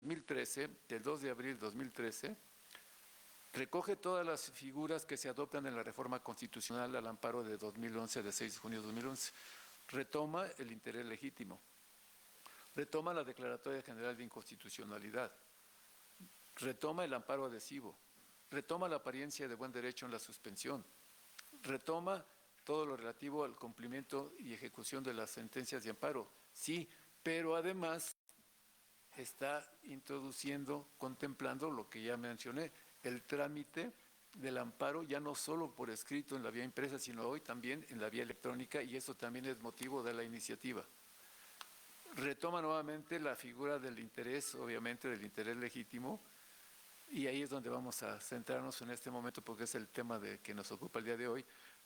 2013, del 2 de abril de 2013, recoge todas las figuras que se adoptan en la reforma constitucional al amparo de 2011, de 6 de junio de 2011. Retoma el interés legítimo, retoma la Declaratoria General de Inconstitucionalidad, retoma el amparo adhesivo, retoma la apariencia de buen derecho en la suspensión, retoma todo lo relativo al cumplimiento y ejecución de las sentencias de amparo, sí, pero además está introduciendo, contemplando lo que ya mencioné, el trámite del amparo ya no solo por escrito en la vía impresa, sino hoy también en la vía electrónica, y eso también es motivo de la iniciativa. Retoma nuevamente la figura del interés, obviamente del interés legítimo, y ahí es donde vamos a centrarnos en este momento porque es el tema que nos ocupa el día de hoy,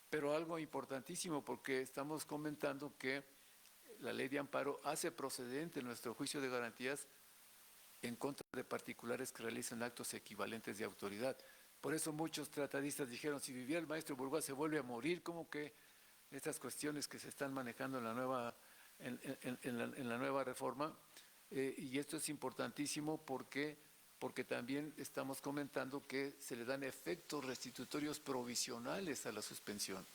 pero algo importantísimo porque estamos comentando que la ley de amparo hace procedente nuestro juicio de garantías en contra de particulares que realicen actos equivalentes de autoridad. Por eso muchos tratadistas dijeron, si viviera el maestro Burgoa se vuelve a morir, como que estas cuestiones que se están manejando en la nueva, en la nueva reforma, y esto es importantísimo porque también estamos comentando que se le dan efectos restitutorios provisionales a la suspensión.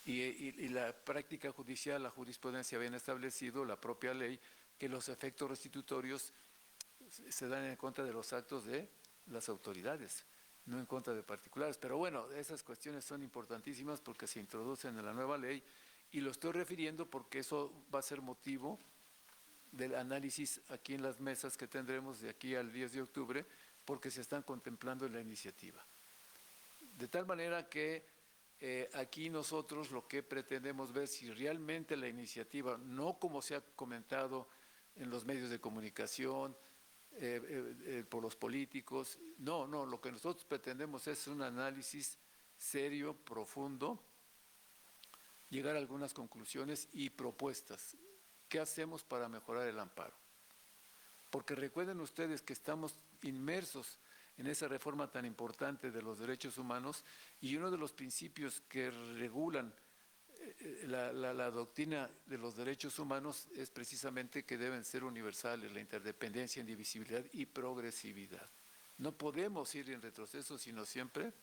Y la práctica judicial, la jurisprudencia habían establecido, la propia ley, que los efectos restitutorios se dan en contra de los actos de las autoridades, no en contra de particulares. Pero bueno, esas cuestiones son importantísimas porque se introducen en la nueva ley y lo estoy refiriendo porque eso va a ser motivo del análisis aquí en las mesas que tendremos de aquí al 10 de octubre porque se están contemplando en la iniciativa. De tal manera que aquí nosotros lo que pretendemos ver si realmente la iniciativa, no como se ha comentado en los medios de comunicación, por los políticos, no, lo que nosotros pretendemos es un análisis serio, profundo, llegar a algunas conclusiones y propuestas. ¿Qué hacemos para mejorar el amparo? Porque recuerden ustedes que estamos inmersos en esa reforma tan importante de los derechos humanos y uno de los principios que regulan la doctrina de los derechos humanos es precisamente que deben ser universales, la interdependencia, indivisibilidad y progresividad. No podemos ir en retroceso, sino siempre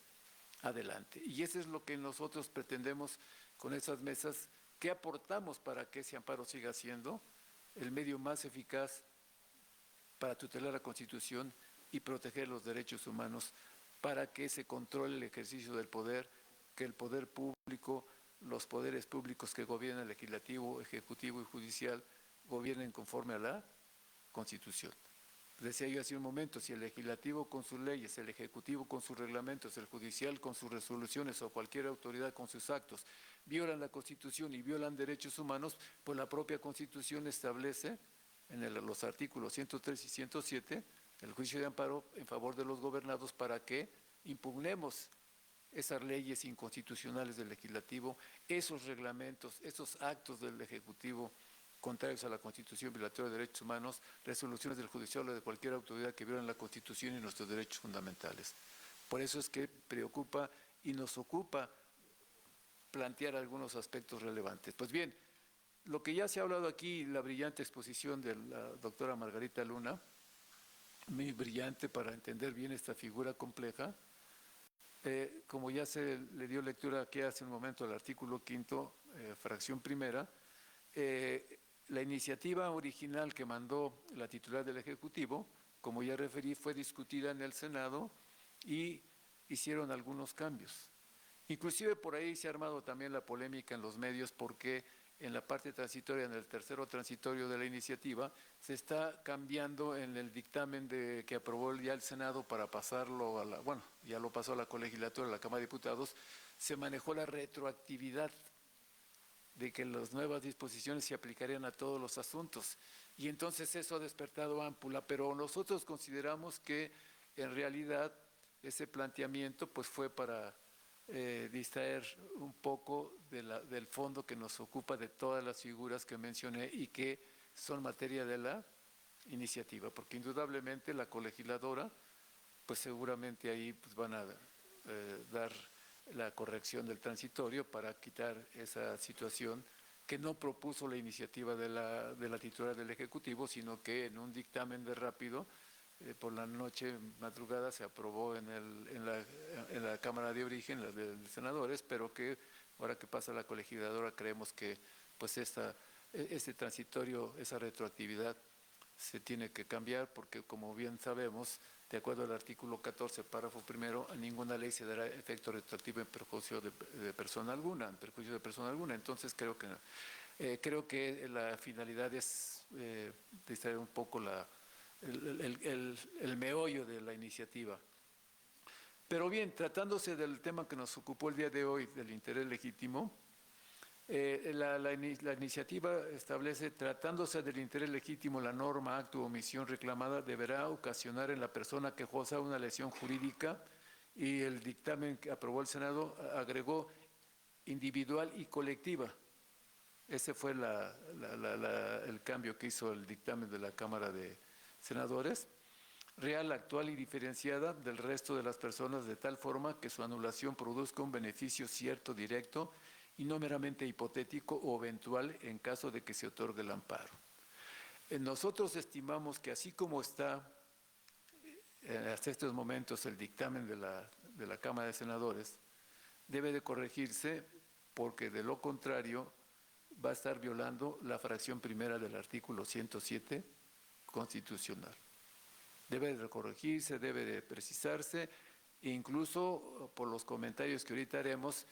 adelante. Y eso es lo que nosotros pretendemos con esas mesas. ¿Qué aportamos para que ese amparo siga siendo el medio más eficaz para tutelar la Constitución y proteger los derechos humanos, para que se controle el ejercicio del poder, que el poder público, los poderes públicos que gobiernan, el legislativo, ejecutivo y judicial, gobiernen conforme a la Constitución? Decía yo hace un momento, si el legislativo con sus leyes, el ejecutivo con sus reglamentos, el judicial con sus resoluciones o cualquier autoridad con sus actos violan la Constitución y violan derechos humanos, pues la propia Constitución establece en los artículos 103 y 107 el juicio de amparo en favor de los gobernados para que impugnemos esas leyes inconstitucionales del legislativo, esos reglamentos, esos actos del ejecutivo contrarios a la Constitución, violatoria de derechos humanos, resoluciones del judicial o de cualquier autoridad que violen la Constitución y nuestros derechos fundamentales. Por eso es que preocupa y nos ocupa plantear algunos aspectos relevantes. Pues bien, lo que ya se ha hablado aquí, la brillante exposición de la doctora Margarita Luna, muy brillante para entender bien esta figura compleja, como ya se le dio lectura aquí hace un momento al artículo 5º, fracción primera, la iniciativa original que mandó la titular del Ejecutivo, como ya referí, fue discutida en el Senado y hicieron algunos cambios. Inclusive por ahí se ha armado también la polémica en los medios porque en la parte transitoria, en el tercero transitorio de la iniciativa, se está cambiando en el dictamen que aprobó ya el Senado para pasarlo bueno, ya lo pasó a la colegislatura, a la Cámara de Diputados, se manejó la retroactividad de que las nuevas disposiciones se aplicarían a todos los asuntos. Y entonces eso ha despertado ámpula, pero nosotros consideramos que en realidad ese planteamiento pues fue para distraer un poco del fondo que nos ocupa de todas las figuras que mencioné y que son materia de la iniciativa, porque indudablemente la colegisladora, pues seguramente ahí pues van a dar la corrección del transitorio para quitar esa situación que no propuso la iniciativa de la titular del Ejecutivo, sino que en un dictamen de rápido por la noche, madrugada, se aprobó en la Cámara de Origen, la de senadores, pero que ahora que pasa la colegisladora creemos que pues este transitorio, esa retroactividad se tiene que cambiar porque, como bien sabemos, de acuerdo al artículo 14, párrafo primero, a ninguna ley se dará efecto retroactivo en perjuicio de persona alguna, Entonces creo que la finalidad es distraer un poco el meollo de la iniciativa. Pero bien, tratándose del tema que nos ocupó el día de hoy, del interés legítimo, la iniciativa establece, tratándose del interés legítimo, la norma, acto o omisión reclamada deberá ocasionar en la persona quejosa una lesión jurídica, y el dictamen que aprobó el Senado agregó individual y colectiva. Ese fue el cambio que hizo el dictamen de la Cámara de Senadores. Real, actual y diferenciada del resto de las personas, de tal forma que su anulación produzca un beneficio cierto, directo, y no meramente hipotético o eventual en caso de que se otorgue el amparo. Nosotros estimamos que así como está hasta estos momentos el dictamen de la Cámara de Senadores, debe de corregirse, porque de lo contrario va a estar violando la fracción primera del artículo 107 constitucional. Debe de corregirse, debe de precisarse, e incluso por los comentarios que ahorita haremos,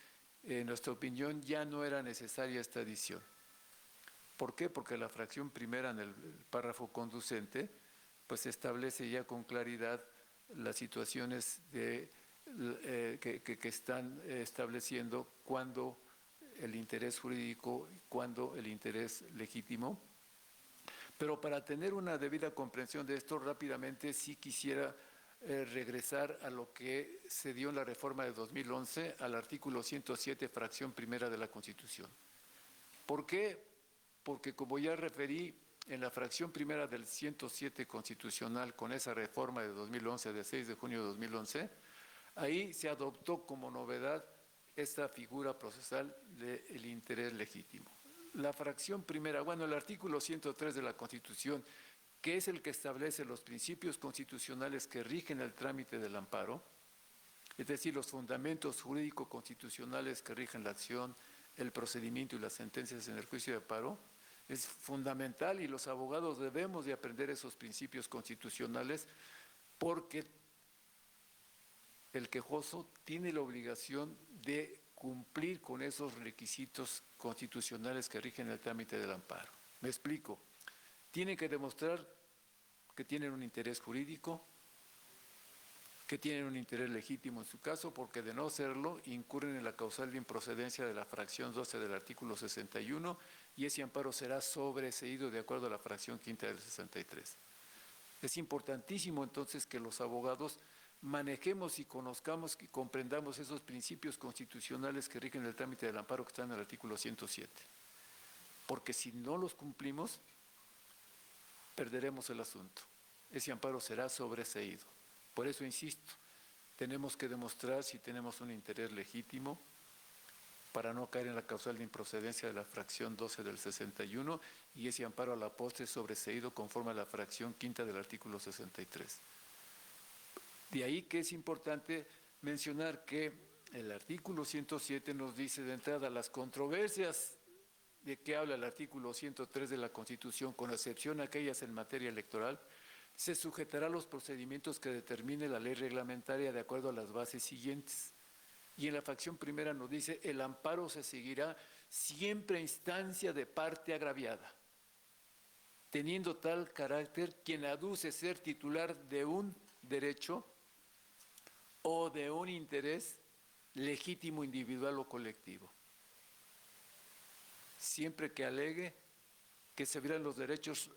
en nuestra opinión ya no era necesaria esta adición. ¿Por qué? Porque la fracción primera en el párrafo conducente pues establece ya con claridad las situaciones que están estableciendo cuándo el interés jurídico y cuándo el interés legítimo. Pero para tener una debida comprensión de esto, rápidamente sí quisiera regresar a lo que se dio en la reforma de 2011 al artículo 107, fracción primera de la Constitución. ¿Por qué? Porque, como ya referí, en la fracción primera del 107 constitucional, con esa reforma de 2011, de 6 de junio de 2011, ahí se adoptó como novedad esta figura procesal del interés legítimo. La fracción primera, el artículo 103 de la Constitución, que es el que establece los principios constitucionales que rigen el trámite del amparo, es decir, los fundamentos jurídico-constitucionales que rigen la acción, el procedimiento y las sentencias en el juicio de amparo, es fundamental, y los abogados debemos de aprender esos principios constitucionales, porque el quejoso tiene la obligación de cumplir con esos requisitos constitucionales que rigen el trámite del amparo. Me explico. Tienen que demostrar que tienen un interés jurídico, que tienen un interés legítimo en su caso, porque de no serlo incurren en la causal de improcedencia de la fracción 12 del artículo 61, y ese amparo será sobreseído de acuerdo a la fracción quinta del 63. Es importantísimo entonces que los abogados manejemos y conozcamos y comprendamos esos principios constitucionales que rigen el trámite del amparo que están en el artículo 107. Porque si no los cumplimos, perderemos el asunto. Ese amparo será sobreseído. Por eso insisto, tenemos que demostrar si tenemos un interés legítimo para no caer en la causal de improcedencia de la fracción 12 del 61, y ese amparo a la postre sobreseído conforme a la fracción quinta del artículo 63. De ahí que es importante mencionar que el artículo 107 nos dice de entrada las controversias de que habla el artículo 103 de la Constitución, con excepción a aquellas en materia electoral, se sujetará a los procedimientos que determine la ley reglamentaria de acuerdo a las bases siguientes. Y en la fracción primera nos dice, el amparo se seguirá siempre a instancia de parte agraviada, teniendo tal carácter quien aduce ser titular de un derecho o de un interés legítimo, individual o colectivo. Siempre que alegue que se violan los derechos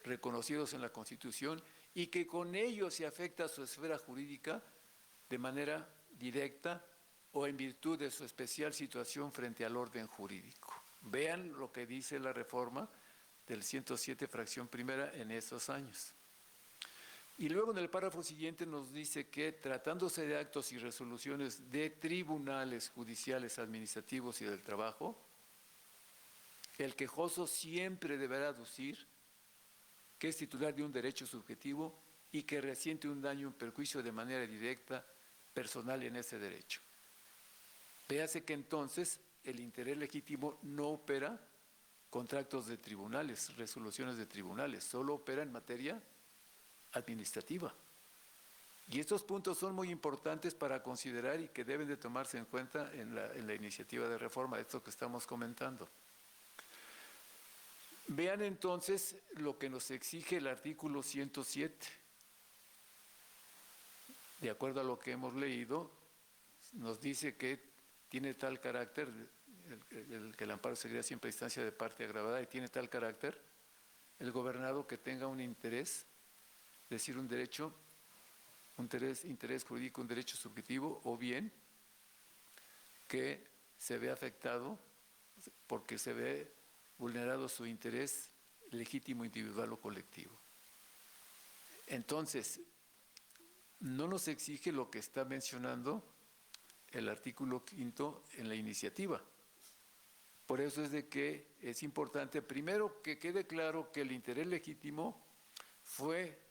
reconocidos en la Constitución y que con ello se afecta a su esfera jurídica de manera directa o en virtud de su especial situación frente al orden jurídico. Vean lo que dice la reforma del 107, fracción primera, en esos años. Y luego en el párrafo siguiente nos dice que, tratándose de actos y resoluciones de tribunales judiciales, administrativos y del trabajo, el quejoso siempre deberá aducir que es titular de un derecho subjetivo y que resiente un daño o un perjuicio de manera directa, personal en ese derecho. Véase que entonces el interés legítimo no opera contra actos de tribunales, resoluciones de tribunales, solo opera en materia administrativa. Y estos puntos son muy importantes para considerar y que deben de tomarse en cuenta en la iniciativa de reforma, esto que estamos comentando. Vean entonces lo que nos exige el artículo 107. De acuerdo a lo que hemos leído, nos dice que tiene tal carácter, que el amparo seguirá siempre a instancia de parte agravada, y tiene tal carácter el gobernado que tenga un interés, es decir, un derecho, un interés jurídico, un derecho subjetivo, o bien que se ve afectado porque se ve vulnerado su interés legítimo, individual o colectivo. Entonces, no nos exige lo que está mencionando el artículo 5 en la iniciativa. Por eso es de que es importante, primero, que quede claro que el interés legítimo fue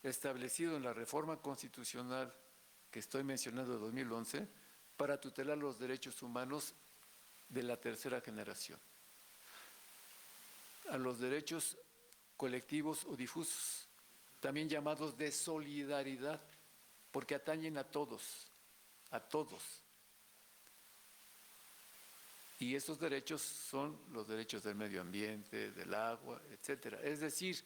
establecido en la reforma constitucional que estoy mencionando de 2011 para tutelar los derechos humanos de la tercera generación, a los derechos colectivos o difusos, también llamados de solidaridad, porque atañen a todos, a todos. Y esos derechos son los derechos del medio ambiente, del agua, etcétera. Es decir,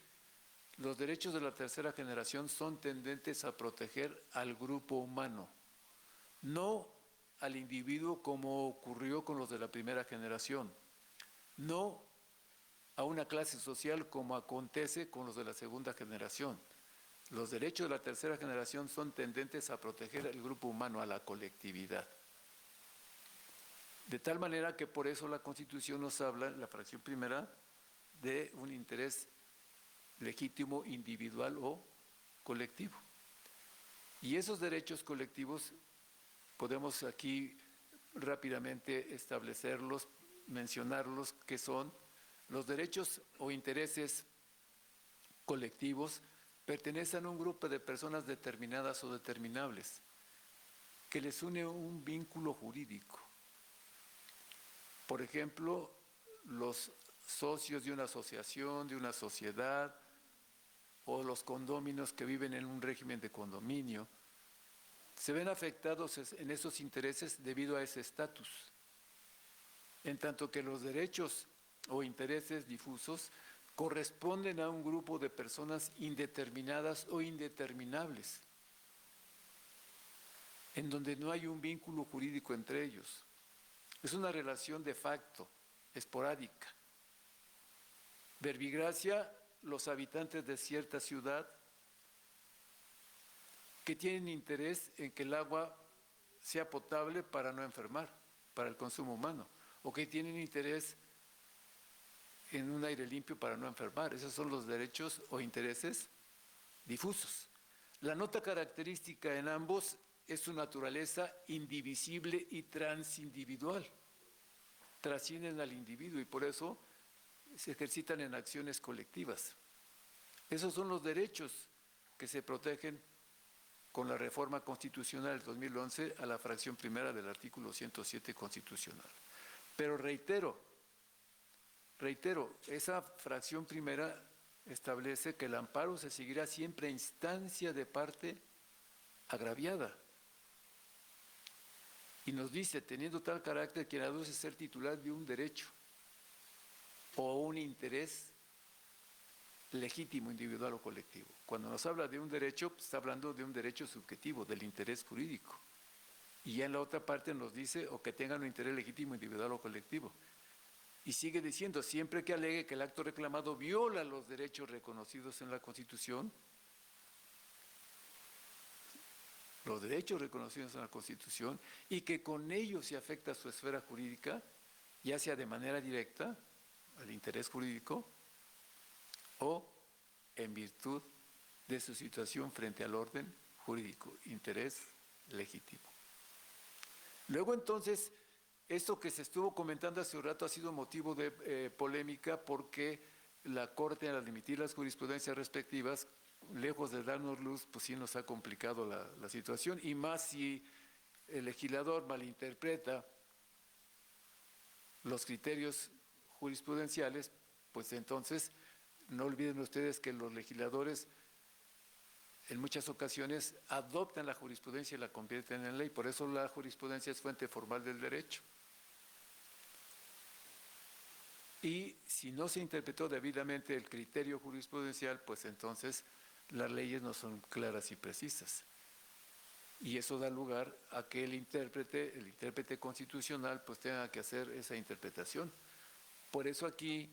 los derechos de la tercera generación son tendentes a proteger al grupo humano, no al individuo como ocurrió con los de la primera generación, no a una clase social como acontece con los de la segunda generación. Los derechos de la tercera generación son tendentes a proteger al grupo humano, a la colectividad. De tal manera que por eso la Constitución nos habla, en la fracción primera, de un interés legítimo, individual o colectivo. Y esos derechos colectivos podemos aquí rápidamente establecerlos, mencionarlos, que son los derechos o intereses colectivos pertenecen a un grupo de personas determinadas o determinables, que les une un vínculo jurídico. Por ejemplo, los socios de una asociación, de una sociedad, o los condóminos que viven en un régimen de condominio, se ven afectados en esos intereses debido a ese estatus, en tanto que los derechos o intereses difusos corresponden a un grupo de personas indeterminadas o indeterminables, en donde no hay un vínculo jurídico entre ellos. Es una relación de facto, esporádica. Verbigracia, los habitantes de cierta ciudad que tienen interés en que el agua sea potable para no enfermar, para el consumo humano, o que tienen interés en un aire limpio para no enfermar. Esos son los derechos o intereses difusos. La nota característica en ambos es su naturaleza indivisible y transindividual. Trascienden al individuo y por eso se ejercitan en acciones colectivas. Esos son los derechos que se protegen con la reforma constitucional del 2011 a la fracción primera del artículo 107 constitucional. Pero reitero, esa fracción primera establece que el amparo se seguirá siempre a instancia de parte agraviada. Y nos dice, teniendo tal carácter, quien aduce ser titular de un derecho o un interés legítimo, individual o colectivo. Cuando nos habla de un derecho, está hablando de un derecho subjetivo, del interés jurídico. Y ya en la otra parte nos dice, o que tengan un interés legítimo, individual o colectivo. Y sigue diciendo, siempre que alegue que el acto reclamado viola los derechos reconocidos en la Constitución, los derechos reconocidos en la Constitución, y que con ello se afecta su esfera jurídica, ya sea de manera directa, al interés jurídico, o en virtud de su situación frente al orden jurídico, interés legítimo. Luego entonces, esto que se estuvo comentando hace un rato ha sido motivo de polémica porque la Corte, al emitir las jurisprudencias respectivas, lejos de darnos luz, pues sí nos ha complicado la situación, y más si el legislador malinterpreta los criterios jurisprudenciales, pues entonces no olviden ustedes que los legisladores en muchas ocasiones adoptan la jurisprudencia y la convierten en ley. Por eso la jurisprudencia es fuente formal del derecho. Y si no se interpretó debidamente el criterio jurisprudencial, pues entonces las leyes no son claras y precisas. Y eso da lugar a que el intérprete constitucional, pues tenga que hacer esa interpretación. Por eso aquí,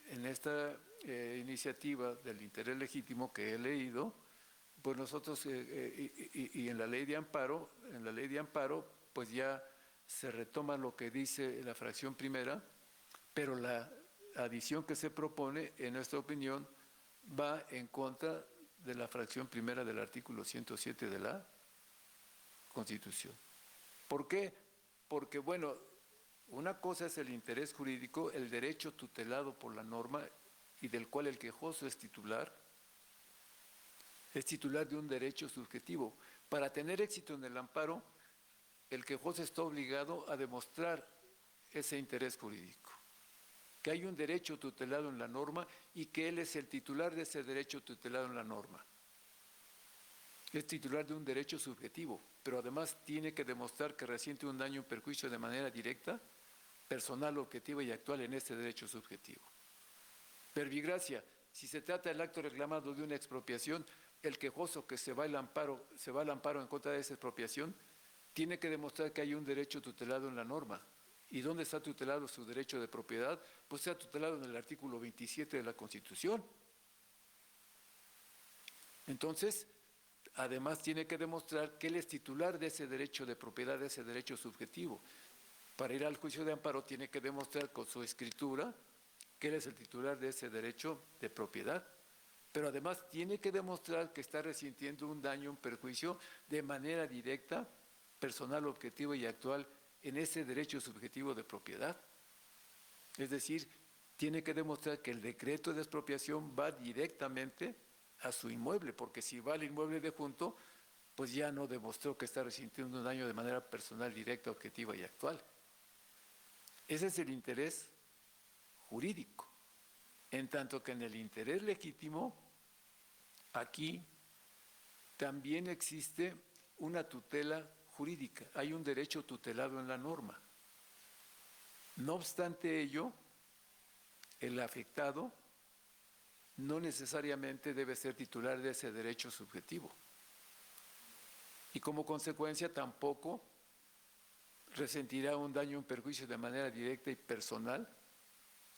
en esta iniciativa del interés legítimo que he leído, pues nosotros, y en la ley de amparo, pues ya se retoma lo que dice la fracción primera, pero la adición que se propone, en nuestra opinión, va en contra de la fracción primera del artículo 107 de la Constitución. ¿Por qué? Porque, bueno, una cosa es el interés jurídico, el derecho tutelado por la norma y del cual el quejoso es titular de un derecho subjetivo. Para tener éxito en el amparo, el quejoso está obligado a demostrar ese interés jurídico, que hay un derecho tutelado en la norma y que él es el titular de ese derecho tutelado en la norma. Es titular de un derecho subjetivo, pero además tiene que demostrar que resiente un daño o perjuicio de manera directa, personal, objetiva y actual en ese derecho subjetivo. Verbigracia, si se trata del acto reclamado de una expropiación, el quejoso que se va al amparo en contra de esa expropiación, tiene que demostrar que hay un derecho tutelado en la norma. ¿Y dónde está tutelado su derecho de propiedad? Pues está tutelado en el artículo 27 de la Constitución. Entonces, además tiene que demostrar que él es titular de ese derecho de propiedad, de ese derecho subjetivo. Para ir al juicio de amparo tiene que demostrar con su escritura que él es el titular de ese derecho de propiedad, pero además tiene que demostrar que está resintiendo un daño, un perjuicio de manera directa, personal, objetiva y actual en ese derecho subjetivo de propiedad. Es decir, tiene que demostrar que el decreto de expropiación va directamente a su inmueble, porque si va al inmueble de junto, pues ya no demostró que está resintiendo un daño de manera personal, directa, objetiva y actual. Ese es el interés jurídico. En tanto que en el interés legítimo, aquí también existe una tutela jurídica, hay un derecho tutelado en la norma. No obstante ello, el afectado no necesariamente debe ser titular de ese derecho subjetivo. Y como consecuencia tampoco resentirá un daño o un perjuicio de manera directa y personal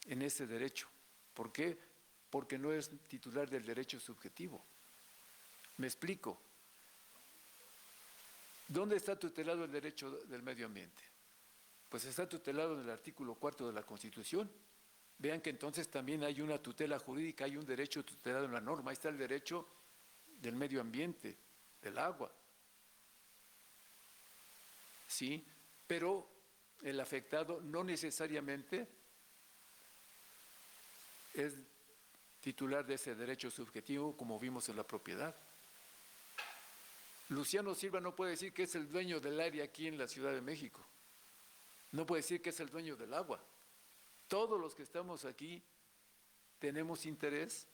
en ese derecho. ¿Por qué? Porque no es titular del derecho subjetivo. Me explico. ¿Dónde está tutelado el derecho del medio ambiente? Pues está tutelado en el artículo 4 de la Constitución. Vean que entonces también hay una tutela jurídica, hay un derecho tutelado en la norma. Ahí está el derecho del medio ambiente, del agua. Sí, pero el afectado no necesariamente es titular de ese derecho subjetivo, como vimos en la propiedad. Luciano Silva no puede decir que es el dueño del área aquí en la Ciudad de México. No puede decir que es el dueño del agua. Todos los que estamos aquí tenemos interés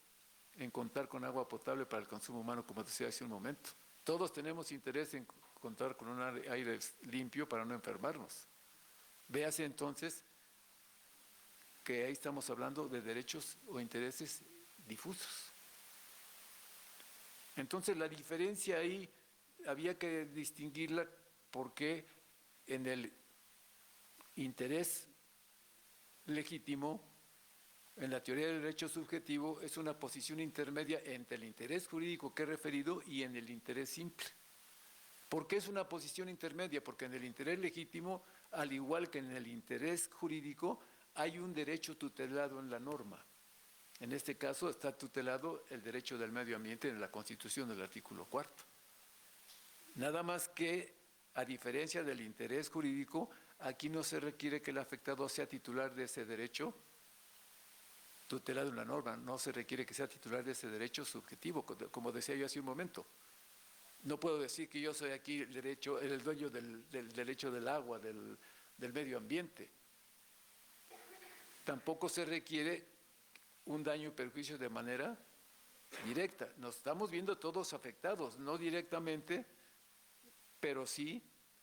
en contar con agua potable para el consumo humano, como decía hace un momento. Todos tenemos interés en contar con un aire limpio para no enfermarnos. Véase entonces que ahí estamos hablando de derechos o intereses difusos. Entonces la diferencia ahí había que distinguirla porque en el interés legítimo, en la teoría del derecho subjetivo, es una posición intermedia entre el interés jurídico que he referido y en el interés simple. ¿Por qué es una posición intermedia? Porque en el interés legítimo, al igual que en el interés jurídico, hay un derecho tutelado en la norma. En este caso está tutelado el derecho del medio ambiente en la Constitución del artículo 4. Nada más que, a diferencia del interés jurídico, aquí no se requiere que el afectado sea titular de ese derecho tutelado en la norma. No se requiere que sea titular de ese derecho subjetivo, como decía yo hace un momento. No puedo decir que yo soy aquí el dueño del derecho del agua, del medio ambiente. Tampoco se requiere un daño y perjuicio de manera directa. Nos estamos viendo todos afectados, no directamente, pero sí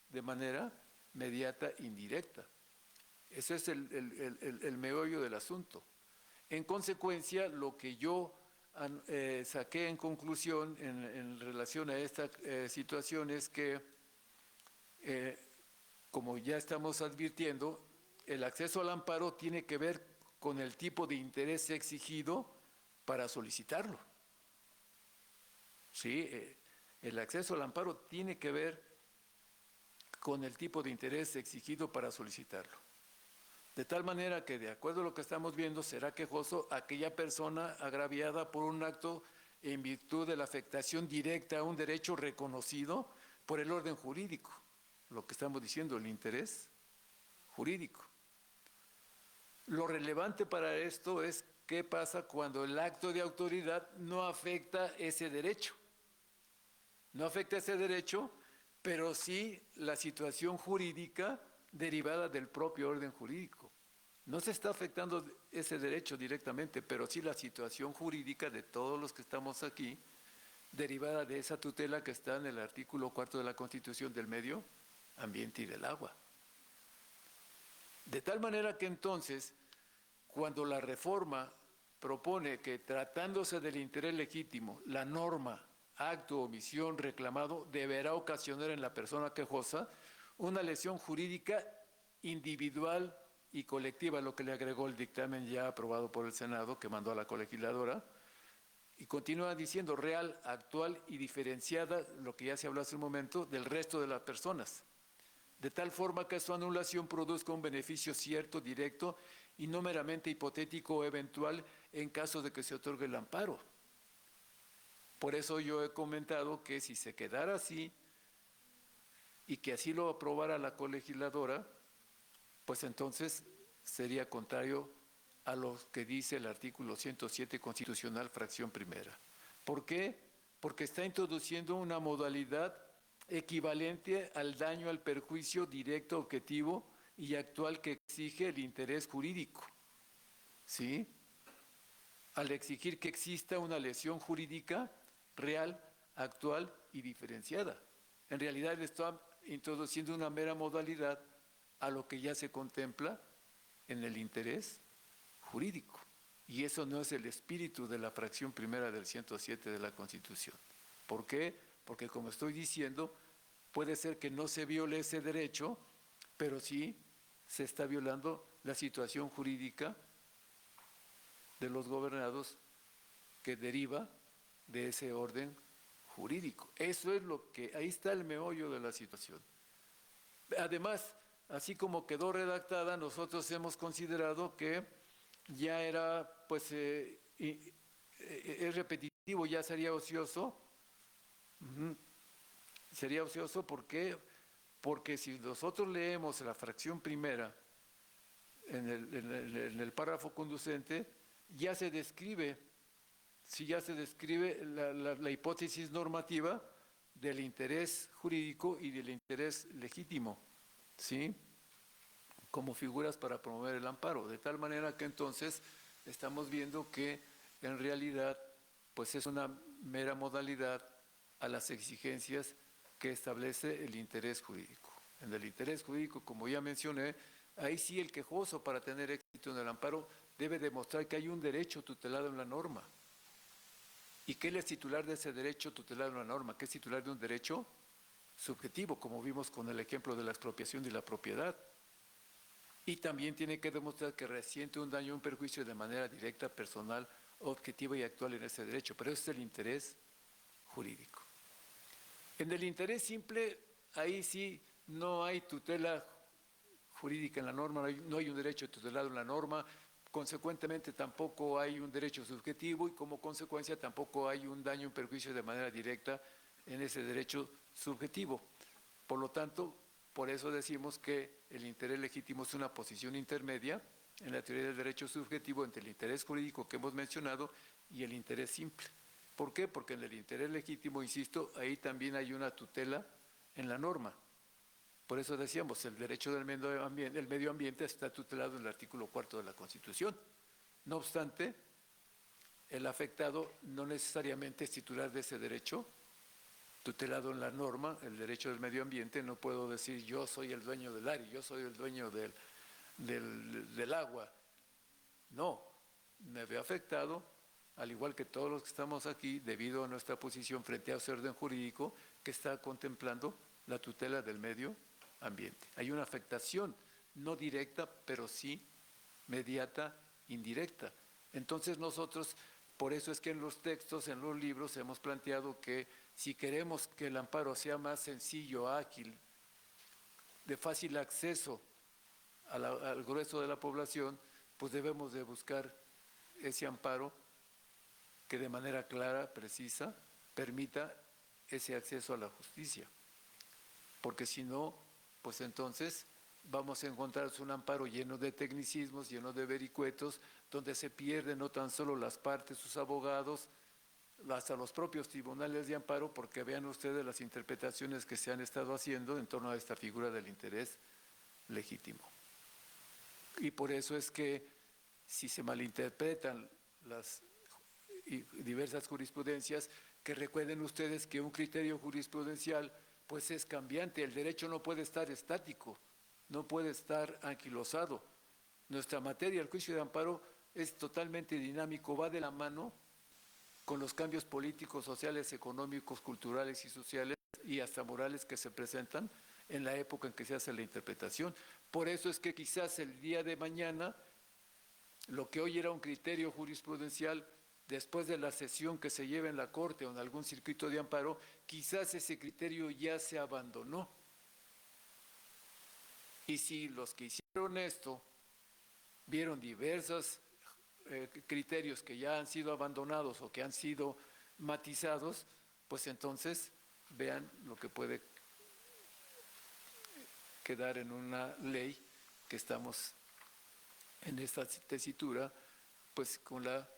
de manera mediata, indirecta. Ese es el meollo del asunto. En consecuencia, lo que yo saqué en conclusión en relación a esta situación es que, como ya estamos advirtiendo, el acceso al amparo tiene que ver con el tipo de interés exigido para solicitarlo. ¿Sí? El acceso al amparo tiene que ver con el tipo de interés exigido para solicitarlo. De tal manera que, de acuerdo a lo que estamos viendo, será quejoso aquella persona agraviada por un acto en virtud de la afectación directa a un derecho reconocido por el orden jurídico. Lo que estamos diciendo, el interés jurídico. Lo relevante para esto es qué pasa cuando el acto de autoridad no afecta ese derecho. No afecta ese derecho, pero sí la situación jurídica derivada del propio orden jurídico. No se está afectando ese derecho directamente, pero sí la situación jurídica de todos los que estamos aquí, derivada de esa tutela que está en el artículo 4 de la Constitución del Medio Ambiente y del Agua. De tal manera que entonces, cuando la reforma propone que, tratándose del interés legítimo, la norma, acto, omisión, reclamado, deberá ocasionar en la persona quejosa una lesión jurídica individual y colectiva, lo que le agregó el dictamen ya aprobado por el Senado, que mandó a la colegisladora, y continúa diciendo real, actual y diferenciada, lo que ya se habló hace un momento, del resto de las personas, de tal forma que su anulación produzca un beneficio cierto, directo y no meramente hipotético o eventual en caso de que se otorgue el amparo. Por eso yo he comentado que si se quedara así y que así lo aprobara la colegisladora, pues entonces sería contrario a lo que dice el artículo 107 constitucional, fracción primera. ¿Por qué? Porque está introduciendo una modalidad equivalente al daño, al perjuicio directo, objetivo y actual que exige el interés jurídico. ¿Sí? Al exigir que exista una lesión jurídica real, actual y diferenciada. En realidad está introduciendo una mera modalidad a lo que ya se contempla en el interés jurídico. Y eso no es el espíritu de la fracción primera del 107 de la Constitución. ¿Por qué? Porque, como estoy diciendo, puede ser que no se viole ese derecho, pero sí se está violando la situación jurídica de los gobernados que deriva de ese orden jurídico. Eso es lo que, ahí está el meollo de la situación. Además, así como quedó redactada, nosotros hemos considerado que ya era, pues, es repetitivo, ya sería ocioso. Sería ocioso, ¿por qué? Porque si nosotros leemos la fracción primera en el párrafo conducente, ya se describe, la hipótesis normativa del interés jurídico y del interés legítimo, ¿sí? Como figuras para promover el amparo, de tal manera que entonces estamos viendo que en realidad pues es una mera modalidad a las exigencias que establece el interés jurídico. En el interés jurídico, como ya mencioné, ahí sí el quejoso, para tener éxito en el amparo, debe demostrar que hay un derecho tutelado en la norma. ¿Y que él es titular de ese derecho tutelado en la norma? Que es titular de un derecho subjetivo, como vimos con el ejemplo de la expropiación de la propiedad. Y también tiene que demostrar que resiente un daño o un perjuicio de manera directa, personal, objetiva y actual en ese derecho. Pero ese es el interés jurídico. En el interés simple, ahí sí no hay tutela jurídica en la norma, no hay un derecho tutelado en la norma, consecuentemente tampoco hay un derecho subjetivo y como consecuencia tampoco hay un daño o un perjuicio de manera directa en ese derecho subjetivo. Por lo tanto, por eso decimos que el interés legítimo es una posición intermedia en la teoría del derecho subjetivo entre el interés jurídico que hemos mencionado y el interés simple. ¿Por qué? Porque en el interés legítimo, insisto, ahí también hay una tutela en la norma. Por eso decíamos, el derecho del medio ambiente está tutelado en el artículo 4 de la Constitución. No obstante, el afectado no necesariamente es titular de ese derecho, tutelado en la norma, el derecho del medio ambiente. No puedo decir yo soy el dueño del aire, yo soy el dueño del agua. No, me veo afectado, al igual que todos los que estamos aquí, debido a nuestra posición frente a ese orden jurídico que está contemplando la tutela del medio ambiente. Hay una afectación, no directa, pero sí mediata, indirecta. Entonces nosotros, por eso es que en los textos, en los libros, hemos planteado que si queremos que el amparo sea más sencillo, ágil, de fácil acceso al grueso de la población, pues debemos de buscar ese amparo que de manera clara, precisa, permita ese acceso a la justicia. Porque si no, pues entonces vamos a encontrar un amparo lleno de tecnicismos, lleno de vericuetos, donde se pierden no tan solo las partes, sus abogados, hasta los propios tribunales de amparo, porque vean ustedes las interpretaciones que se han estado haciendo en torno a esta figura del interés legítimo. Y por eso es que si se malinterpretan las diversas jurisprudencias, que recuerden ustedes que un criterio jurisprudencial pues es cambiante, el derecho no puede estar estático, no puede estar anquilosado. Nuestra materia, el juicio de amparo, es totalmente dinámico, va de la mano con los cambios políticos, sociales, económicos, culturales y sociales y hasta morales que se presentan en la época en que se hace la interpretación. Por eso es que quizás el día de mañana, lo que hoy era un criterio jurisprudencial, después de la sesión que se lleve en la Corte o en algún circuito de amparo, quizás ese criterio ya se abandonó. Y si los que hicieron esto vieron diversos criterios que ya han sido abandonados o que han sido matizados, pues entonces vean lo que puede quedar en una ley que estamos en esta tesitura, pues con la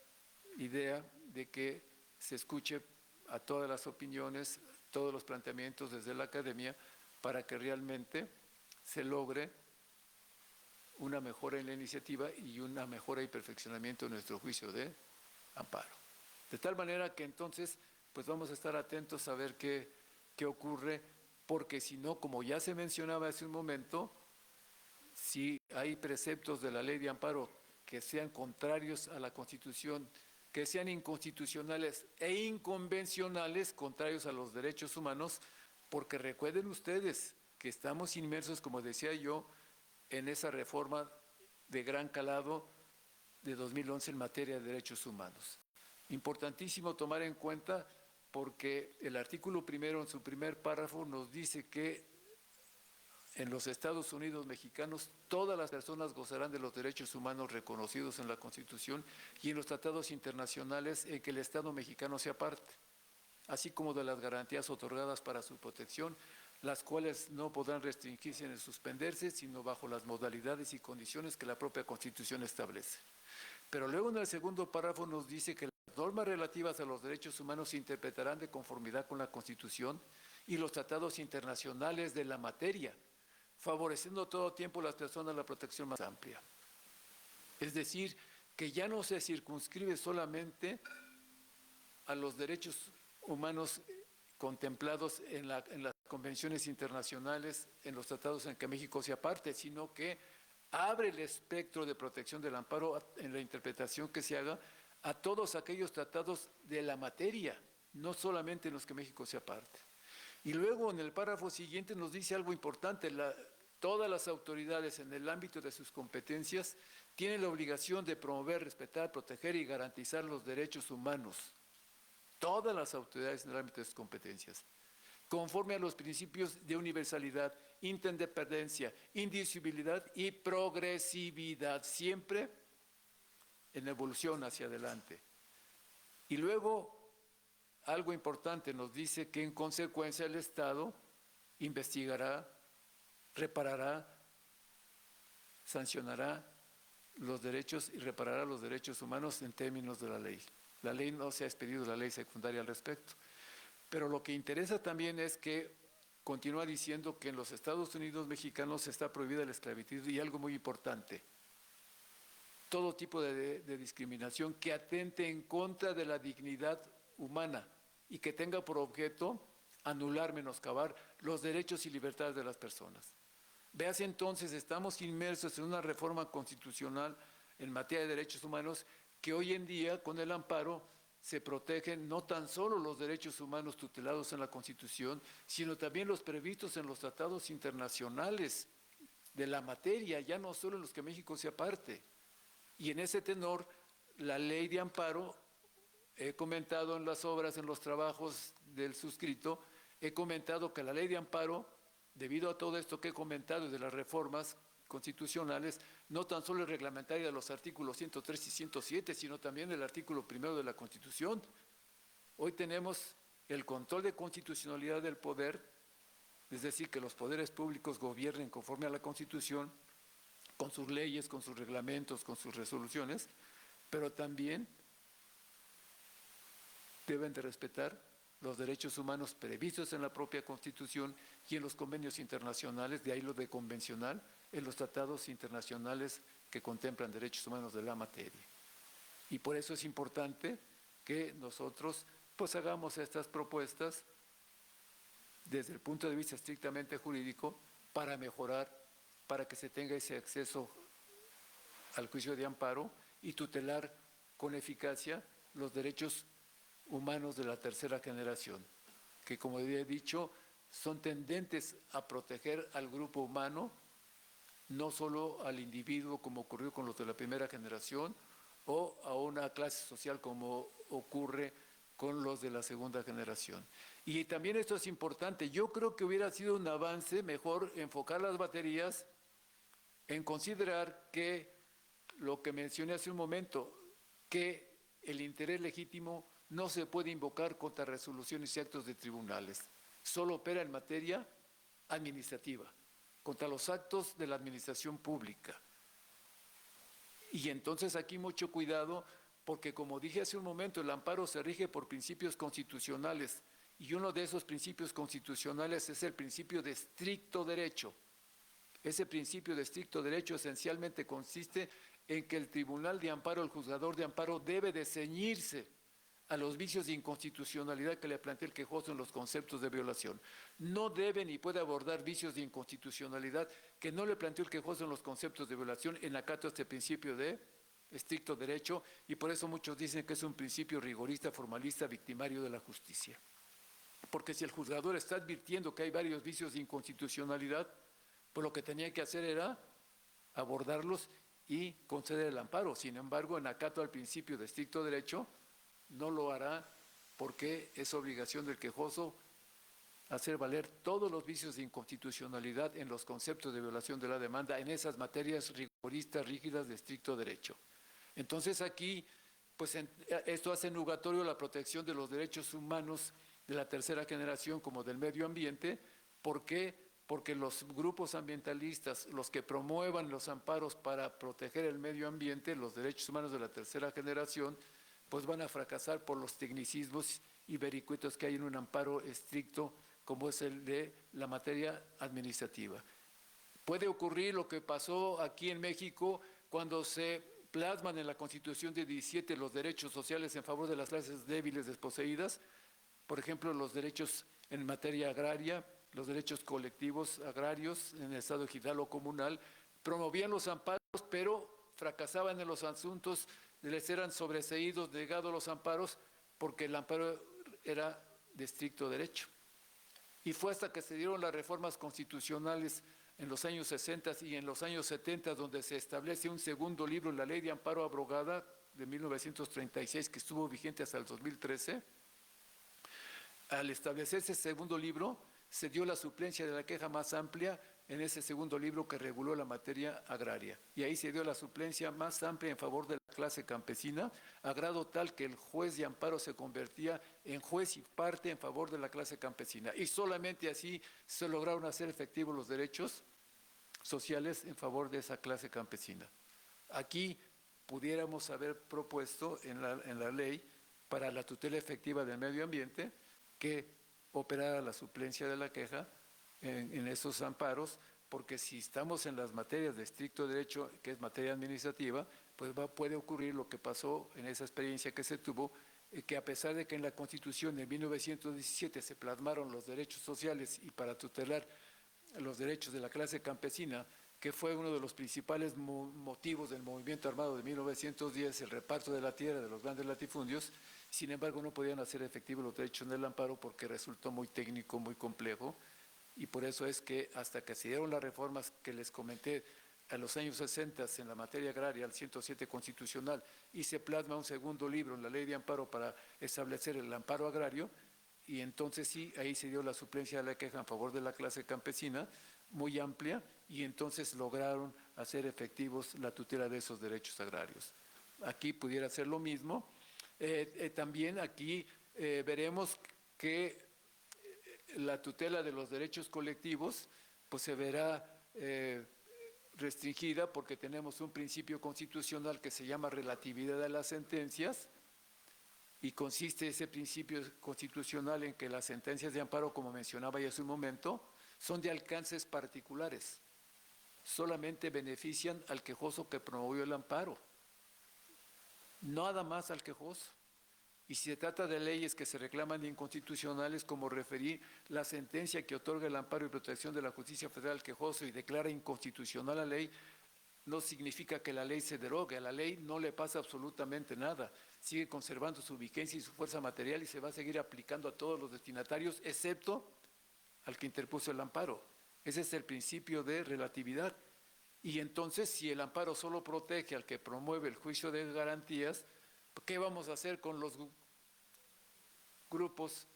idea de que se escuche a todas las opiniones, todos los planteamientos desde la academia, para que realmente se logre una mejora en la iniciativa y una mejora y perfeccionamiento en nuestro juicio de amparo. De tal manera que entonces, pues vamos a estar atentos a ver qué ocurre, porque si no, como ya se mencionaba hace un momento, si hay preceptos de la ley de amparo que sean contrarios a la Constitución, que sean inconstitucionales e inconvencionales, contrarios a los derechos humanos, porque recuerden ustedes que estamos inmersos, como decía yo, en esa reforma de gran calado de 2011 en materia de derechos humanos. Importantísimo tomar en cuenta porque el artículo primero en su primer párrafo nos dice que en los Estados Unidos mexicanos todas las personas gozarán de los derechos humanos reconocidos en la Constitución y en los tratados internacionales en que el Estado mexicano sea parte, así como de las garantías otorgadas para su protección, las cuales no podrán restringirse ni suspenderse, sino bajo las modalidades y condiciones que la propia Constitución establece. Pero luego en el segundo párrafo nos dice que las normas relativas a los derechos humanos se interpretarán de conformidad con la Constitución y los tratados internacionales de la materia, favoreciendo todo tiempo a las personas la protección más amplia. Es decir, que ya no se circunscribe solamente a los derechos humanos contemplados en las convenciones internacionales, en los tratados en que México sea parte, sino que abre el espectro de protección del amparo en la interpretación que se haga a todos aquellos tratados de la materia, no solamente en los que México sea parte. Y luego en el párrafo siguiente nos dice algo importante, todas las autoridades en el ámbito de sus competencias tienen la obligación de promover, respetar, proteger y garantizar los derechos humanos. Todas las autoridades en el ámbito de sus competencias, conforme a los principios de universalidad, interdependencia, indivisibilidad y progresividad, siempre en evolución hacia adelante. Y luego, algo importante, nos dice que en consecuencia el Estado investigará, reparará, sancionará los derechos y reparará los derechos humanos en términos de la ley. La ley no se ha expedido la ley secundaria al respecto. Pero lo que interesa también es que continúa diciendo que en los Estados Unidos mexicanos está prohibida la esclavitud y algo muy importante, todo tipo de discriminación que atente en contra de la dignidad humana y que tenga por objeto anular, menoscabar los derechos y libertades de las personas. Veas entonces, estamos inmersos en una reforma constitucional en materia de derechos humanos que hoy en día, con el amparo, se protegen no tan solo los derechos humanos tutelados en la Constitución, sino también los previstos en los tratados internacionales de la materia, ya no solo en los que México sea parte. Y en ese tenor, la ley de amparo, he comentado en las obras, en los trabajos del suscrito, he comentado que la ley de amparo, debido a todo esto que he comentado de las reformas constitucionales, no tan solo es reglamentaria de los artículos 103 y 107, sino también del artículo 1 de la Constitución. Hoy tenemos el control de constitucionalidad del poder, es decir, que los poderes públicos gobiernen conforme a la Constitución, con sus leyes, con sus reglamentos, con sus resoluciones, pero también deben de respetar los derechos humanos previstos en la propia Constitución y en los convenios internacionales, de ahí lo de convencional, en los tratados internacionales que contemplan derechos humanos de la materia. Y por eso es importante que nosotros pues hagamos estas propuestas desde el punto de vista estrictamente jurídico para mejorar, para que se tenga ese acceso al juicio de amparo y tutelar con eficacia los derechos humanos de la tercera generación, que como he dicho, son tendentes a proteger al grupo humano, no solo al individuo como ocurrió con los de la primera generación o a una clase social como ocurre con los de la segunda generación. Y también esto es importante, yo creo que hubiera sido un avance mejor enfocar las baterías en considerar que lo que mencioné hace un momento, que el interés legítimo no se puede invocar contra resoluciones y actos de tribunales, solo opera en materia administrativa, contra los actos de la administración pública. Y entonces aquí mucho cuidado, porque como dije hace un momento, el amparo se rige por principios constitucionales, y uno de esos principios constitucionales es el principio de estricto derecho. Ese principio de estricto derecho esencialmente consiste en que el tribunal de amparo, el juzgador de amparo, debe de ceñirse a los vicios de inconstitucionalidad que le plantea el quejoso en los conceptos de violación. No debe ni puede abordar vicios de inconstitucionalidad que no le planteó el quejoso en los conceptos de violación en acato a este principio de estricto derecho, y por eso muchos dicen que es un principio rigorista, formalista, victimario de la justicia. Porque si el juzgador está advirtiendo que hay varios vicios de inconstitucionalidad, pues lo que tenía que hacer era abordarlos y conceder el amparo. Sin embargo, en acato al principio de estricto derecho, no lo hará porque es obligación del quejoso hacer valer todos los vicios de inconstitucionalidad en los conceptos de violación de la demanda en esas materias rigoristas, rígidas de estricto derecho. Entonces aquí, pues esto hace nugatorio la protección de los derechos humanos de la tercera generación como del medio ambiente. ¿Por qué? Porque los grupos ambientalistas, los que promuevan los amparos para proteger el medio ambiente, los derechos humanos de la tercera generación, pues van a fracasar por los tecnicismos y vericuetos que hay en un amparo estricto como es el de la materia administrativa. Puede ocurrir lo que pasó aquí en México cuando se plasman en la Constitución de 17 los derechos sociales en favor de las clases débiles desposeídas, por ejemplo, los derechos en materia agraria, los derechos colectivos agrarios en el estado ejidal o comunal, promovían los amparos, pero fracasaban en los asuntos, les eran sobreseídos, negados los amparos, porque el amparo era de estricto derecho. Y fue hasta que se dieron las reformas constitucionales en los años 60 y en los años 70, donde se establece un segundo libro, la Ley de Amparo Abrogada de 1936, que estuvo vigente hasta el 2013. Al establecerse ese segundo libro, se dio la suplencia de la queja más amplia en ese segundo libro que reguló la materia agraria. Y ahí se dio la suplencia más amplia en favor de la clase campesina, a grado tal que el juez de amparo se convertía en juez y parte en favor de la clase campesina. Y solamente así se lograron hacer efectivos los derechos sociales en favor de esa clase campesina. Aquí pudiéramos haber propuesto en la ley para la tutela efectiva del medio ambiente que operara la suplencia de la queja en esos amparos, porque si estamos en las materias de estricto derecho, que es materia administrativa, pues puede ocurrir lo que pasó en esa experiencia que se tuvo, que a pesar de que en la Constitución de 1917 se plasmaron los derechos sociales y para tutelar los derechos de la clase campesina, que fue uno de los principales motivos del movimiento armado de 1910, el reparto de la tierra de los grandes latifundios, sin embargo no podían hacer efectivos los derechos del amparo porque resultó muy técnico, muy complejo, y por eso es que hasta que se dieron las reformas que les comenté a los años 60 en la materia agraria, al 107 constitucional, y se plasma un segundo libro en la ley de amparo para establecer el amparo agrario, y entonces sí, ahí se dio la suplencia de la queja en favor de la clase campesina, muy amplia, y entonces lograron hacer efectivos la tutela de esos derechos agrarios. Aquí pudiera ser lo mismo. También aquí veremos que la tutela de los derechos colectivos pues se verá restringida porque tenemos un principio constitucional que se llama relatividad de las sentencias, y consiste ese principio constitucional en que las sentencias de amparo, como mencionaba ya hace un momento, son de alcances particulares, solamente benefician al quejoso que promovió el amparo, nada más al quejoso. Y si se trata de leyes que se reclaman inconstitucionales, como referir la sentencia que otorga el amparo y protección de la justicia federal al quejoso y declara inconstitucional la ley, no significa que la ley se derogue, a la ley no le pasa absolutamente nada, sigue conservando su vigencia y su fuerza material y se va a seguir aplicando a todos los destinatarios, excepto al que interpuso el amparo. Ese es el principio de relatividad. Y entonces, si el amparo solo protege al que promueve el juicio de garantías, ¿qué vamos a hacer con los grupos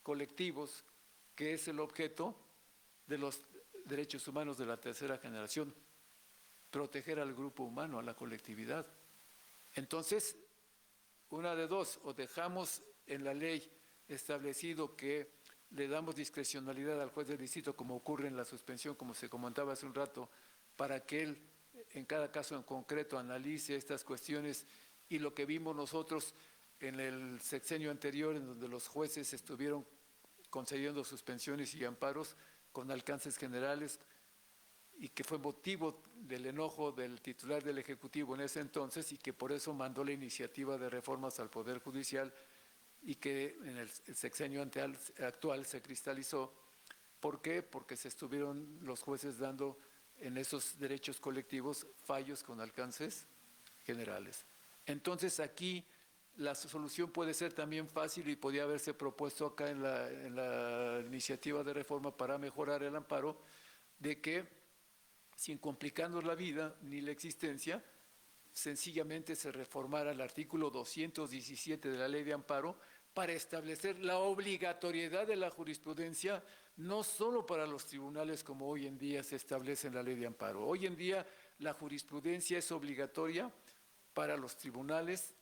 colectivos, que es el objeto de los derechos humanos de la tercera generación? Proteger al grupo humano, a la colectividad. Entonces, una de dos, o dejamos en la ley establecido que le damos discrecionalidad al juez del distrito, como ocurre en la suspensión, como se comentaba hace un rato, para que él, en cada caso en concreto, analice estas cuestiones, y lo que vimos nosotros en el sexenio anterior, en donde los jueces estuvieron concediendo suspensiones y amparos con alcances generales, y que fue motivo del enojo del titular del Ejecutivo en ese entonces, y que por eso mandó la iniciativa de reformas al Poder Judicial, y que en el sexenio actual se cristalizó. ¿Por qué? Porque se estuvieron los jueces dando en esos derechos colectivos fallos con alcances generales. Entonces aquí la solución puede ser también fácil, y podía haberse propuesto acá en la iniciativa de reforma para mejorar el amparo, de que sin complicarnos la vida ni la existencia, sencillamente se reformara el artículo 217 de la Ley de Amparo para establecer la obligatoriedad de la jurisprudencia, no solo para los tribunales como hoy en día se establece en la Ley de Amparo. Hoy en día la jurisprudencia es obligatoria para los tribunales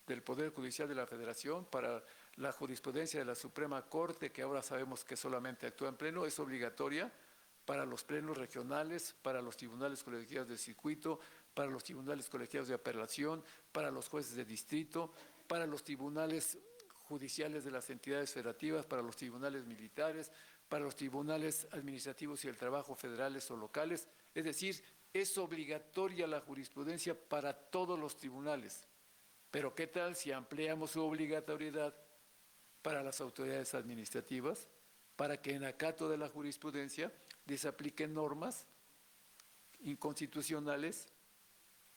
del Poder Judicial de la Federación, para la jurisprudencia de la Suprema Corte, que ahora sabemos que solamente actúa en pleno, es obligatoria para los plenos regionales, para los tribunales colegiados de circuito, para los tribunales colegiados de apelación, para los jueces de distrito, para los tribunales judiciales de las entidades federativas, para los tribunales militares, para los tribunales administrativos y del trabajo federales o locales. Es decir, es obligatoria la jurisprudencia para todos los tribunales. Pero ¿qué tal si ampliamos su obligatoriedad para las autoridades administrativas, para que en acato de la jurisprudencia desapliquen normas inconstitucionales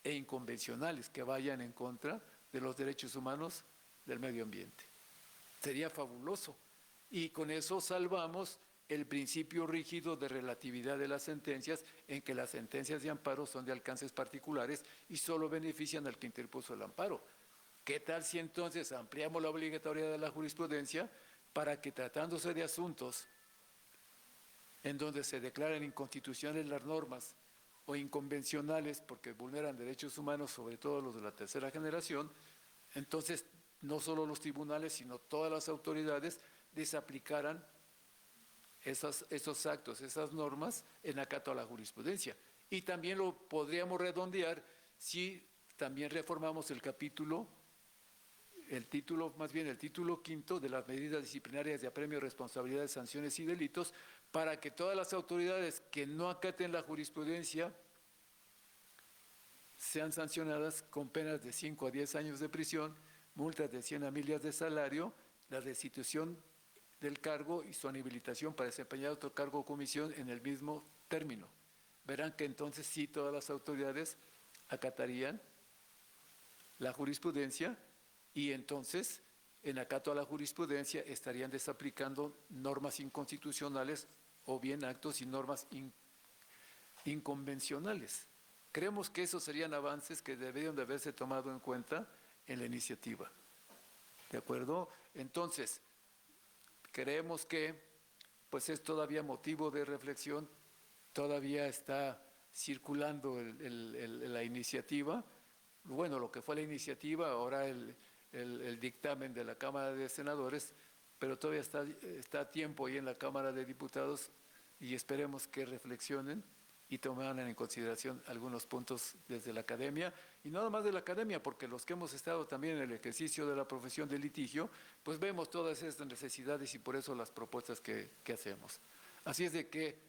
e inconvencionales que vayan en contra de los derechos humanos del medio ambiente? Sería fabuloso. Y con eso salvamos el principio rígido de relatividad de las sentencias, en que las sentencias de amparo son de alcances particulares y solo benefician al que interpuso el amparo. ¿Qué tal si entonces ampliamos la obligatoriedad de la jurisprudencia para que, tratándose de asuntos en donde se declaran inconstitucionales las normas o inconvencionales porque vulneran derechos humanos, sobre todo los de la tercera generación, entonces no solo los tribunales, sino todas las autoridades desaplicaran esos actos, esas normas en acato a la jurisprudencia? Y también lo podríamos redondear si también reformamos el título quinto de las medidas disciplinarias de apremio, responsabilidades, sanciones y delitos, para que todas las autoridades que no acaten la jurisprudencia sean sancionadas con penas de 5 a 10 años de prisión, multas de 100 a 1000 días de salario, la destitución del cargo y su inhabilitación para desempeñar otro cargo o comisión en el mismo término. Verán que entonces sí todas las autoridades acatarían la jurisprudencia y entonces, en acato a la jurisprudencia, estarían desaplicando normas inconstitucionales o bien actos y normas inconvencionales. Creemos que esos serían avances que deberían de haberse tomado en cuenta en la iniciativa. ¿De acuerdo? Entonces, creemos que pues es todavía motivo de reflexión, todavía está circulando la iniciativa. Bueno, lo que fue la iniciativa, ahora el dictamen de la Cámara de Senadores, pero todavía está a tiempo ahí en la Cámara de Diputados y esperemos que reflexionen y tomaran en consideración algunos puntos desde la academia, y no nada más de la academia, porque los que hemos estado también en el ejercicio de la profesión de litigio, pues vemos todas estas necesidades y por eso las propuestas que hacemos. Así es de que,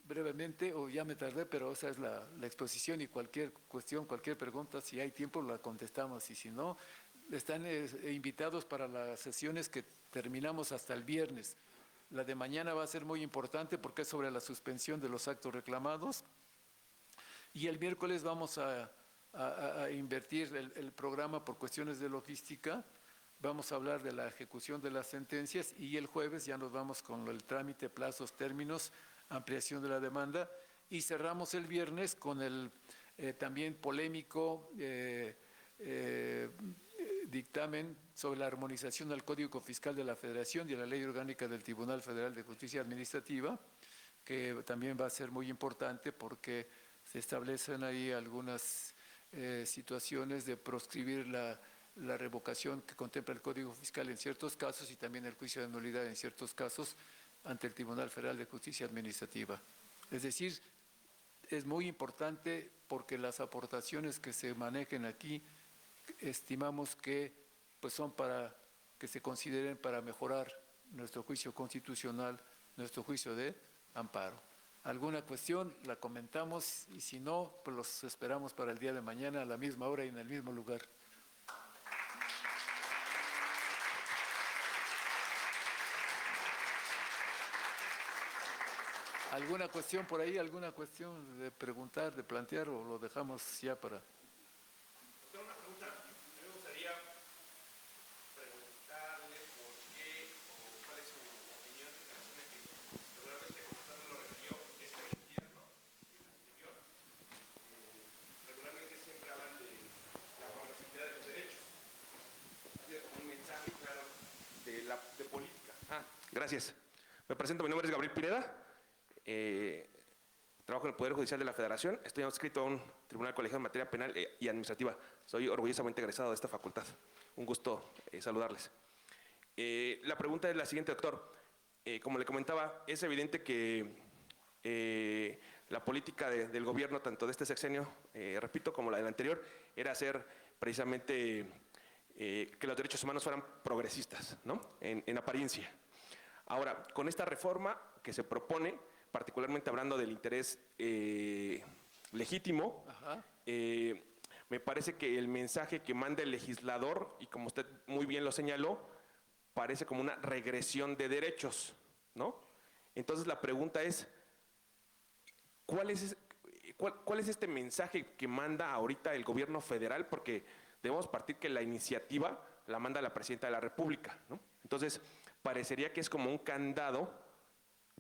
brevemente, o ya me tardé, pero esa es la exposición y cualquier cuestión, cualquier pregunta, si hay tiempo la contestamos y si no, están invitados para las sesiones que terminamos hasta el viernes. La de mañana va a ser muy importante porque es sobre la suspensión de los actos reclamados. Y el miércoles vamos a invertir el programa por cuestiones de logística. Vamos a hablar de la ejecución de las sentencias y el jueves ya nos vamos con el trámite, plazos, términos, ampliación de la demanda. Y cerramos el viernes con el también polémico dictamen sobre la armonización del Código Fiscal de la Federación y de la Ley Orgánica del Tribunal Federal de Justicia Administrativa, que también va a ser muy importante porque se establecen ahí algunas situaciones de proscribir la revocación que contempla el Código Fiscal en ciertos casos y también el juicio de nulidad en ciertos casos ante el Tribunal Federal de Justicia Administrativa. Es decir, es muy importante porque las aportaciones que se manejen aquí estimamos que pues son para que se consideren para mejorar nuestro juicio constitucional, nuestro juicio de amparo. ¿Alguna cuestión? La comentamos y si no, pues los esperamos para el día de mañana a la misma hora y en el mismo lugar. ¿Alguna cuestión por ahí? ¿Alguna cuestión de preguntar, de plantear o lo dejamos ya para...? De política. Gracias. Me presento, mi nombre es Gabriel Pineda, trabajo en el Poder Judicial de la Federación, estoy adscrito a un tribunal colegiado en materia penal y administrativa. Soy orgullosamente egresado de esta facultad. Un gusto saludarles. La pregunta es la siguiente, doctor. Como le comentaba, es evidente que la política del gobierno, tanto de este sexenio, repito, como la del anterior, era hacer precisamente que los derechos humanos fueran progresistas, ¿no? En apariencia. Ahora, con esta reforma que se propone, particularmente hablando del interés legítimo, me parece que el mensaje que manda el legislador, y como usted muy bien lo señaló, parece como una regresión de derechos, ¿no? Entonces la pregunta es, ¿cuál es este mensaje que manda ahorita el gobierno federal? Porque debemos partir que la iniciativa la manda la Presidenta de la República, ¿no? Entonces, parecería que es como un candado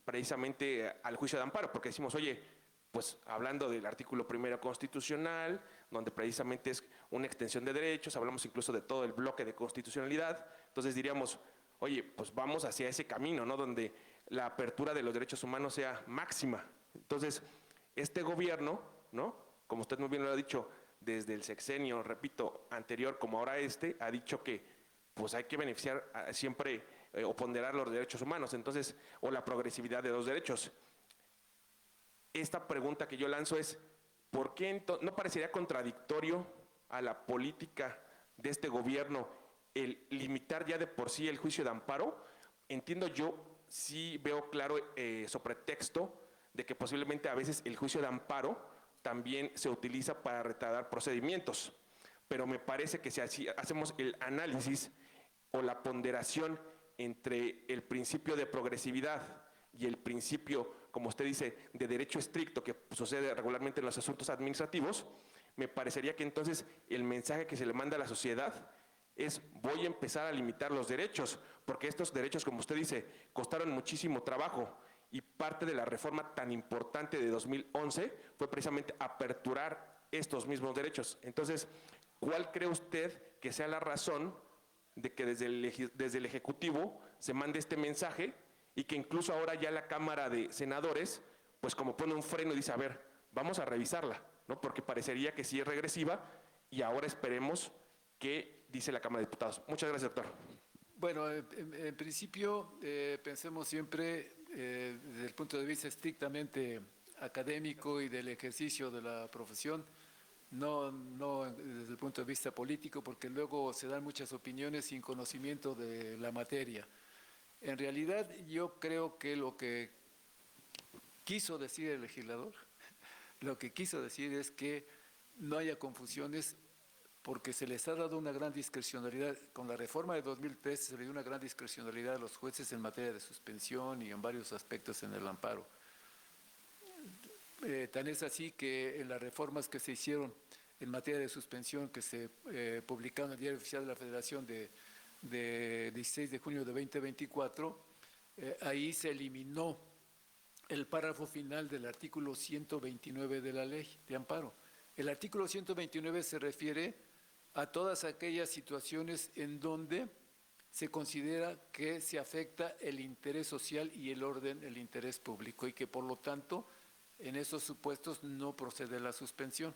precisamente al juicio de amparo, porque decimos, oye, pues hablando del artículo 1 constitucional, donde precisamente es una extensión de derechos, hablamos incluso de todo el bloque de constitucionalidad, entonces diríamos, oye, pues vamos hacia ese camino, ¿no? Donde la apertura de los derechos humanos sea máxima. Entonces, este gobierno, ¿no? Como usted muy bien lo ha dicho, desde el sexenio, repito, anterior como ahora ha dicho que pues hay que beneficiar siempre o ponderar los derechos humanos, entonces, o la progresividad de los derechos. Esta pregunta que yo lanzo es, ¿por qué no parecería contradictorio a la política de este gobierno el limitar ya de por sí el juicio de amparo? Entiendo yo, sí veo claro sobre texto de que posiblemente a veces el juicio de amparo también se utiliza para retardar procedimientos, pero me parece que si así hacemos el análisis o la ponderación entre el principio de progresividad y el principio, como usted dice, de derecho estricto que sucede regularmente en los asuntos administrativos, me parecería que entonces el mensaje que se le manda a la sociedad es: voy a empezar a limitar los derechos, porque estos derechos, como usted dice, costaron muchísimo trabajo, y parte de la reforma tan importante de 2011 fue precisamente aperturar estos mismos derechos. Entonces, ¿cuál cree usted que sea la razón de que desde el Ejecutivo se mande este mensaje y que incluso ahora ya la Cámara de Senadores, pues como pone un freno y dice: a ver, vamos a revisarla, ¿no? Porque parecería que sí es regresiva, y ahora esperemos qué dice la Cámara de Diputados. Muchas gracias, doctor. Bueno, en principio pensemos siempre desde el punto de vista estrictamente académico y del ejercicio de la profesión, no desde el punto de vista político, porque luego se dan muchas opiniones sin conocimiento de la materia. En realidad, yo creo que lo que quiso decir el legislador, lo que quiso decir es que no haya confusiones, porque se les ha dado una gran discrecionalidad. Con la reforma de 2013 se le dio una gran discrecionalidad a los jueces en materia de suspensión y en varios aspectos en el amparo. Tan es así que en las reformas que se hicieron en materia de suspensión, que se publicaron en el Diario Oficial de la Federación de 16 de junio de 2024, ahí se eliminó el párrafo final del artículo 129 de la ley de amparo. El artículo 129 se refiere a todas aquellas situaciones en donde se considera que se afecta el interés social y el orden, el interés público, y que por lo tanto en esos supuestos no procede la suspensión.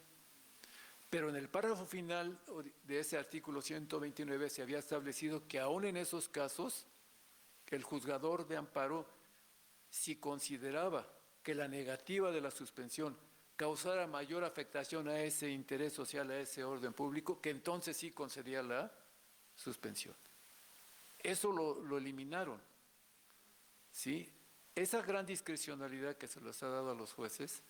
Pero en el párrafo final de ese artículo 129 se había establecido que aún en esos casos el juzgador de amparo, si consideraba que la negativa de la suspensión causara mayor afectación a ese interés social, a ese orden público, que entonces sí concedía la suspensión. Eso lo eliminaron, ¿sí? Esa gran discrecionalidad que se les ha dado a los jueces,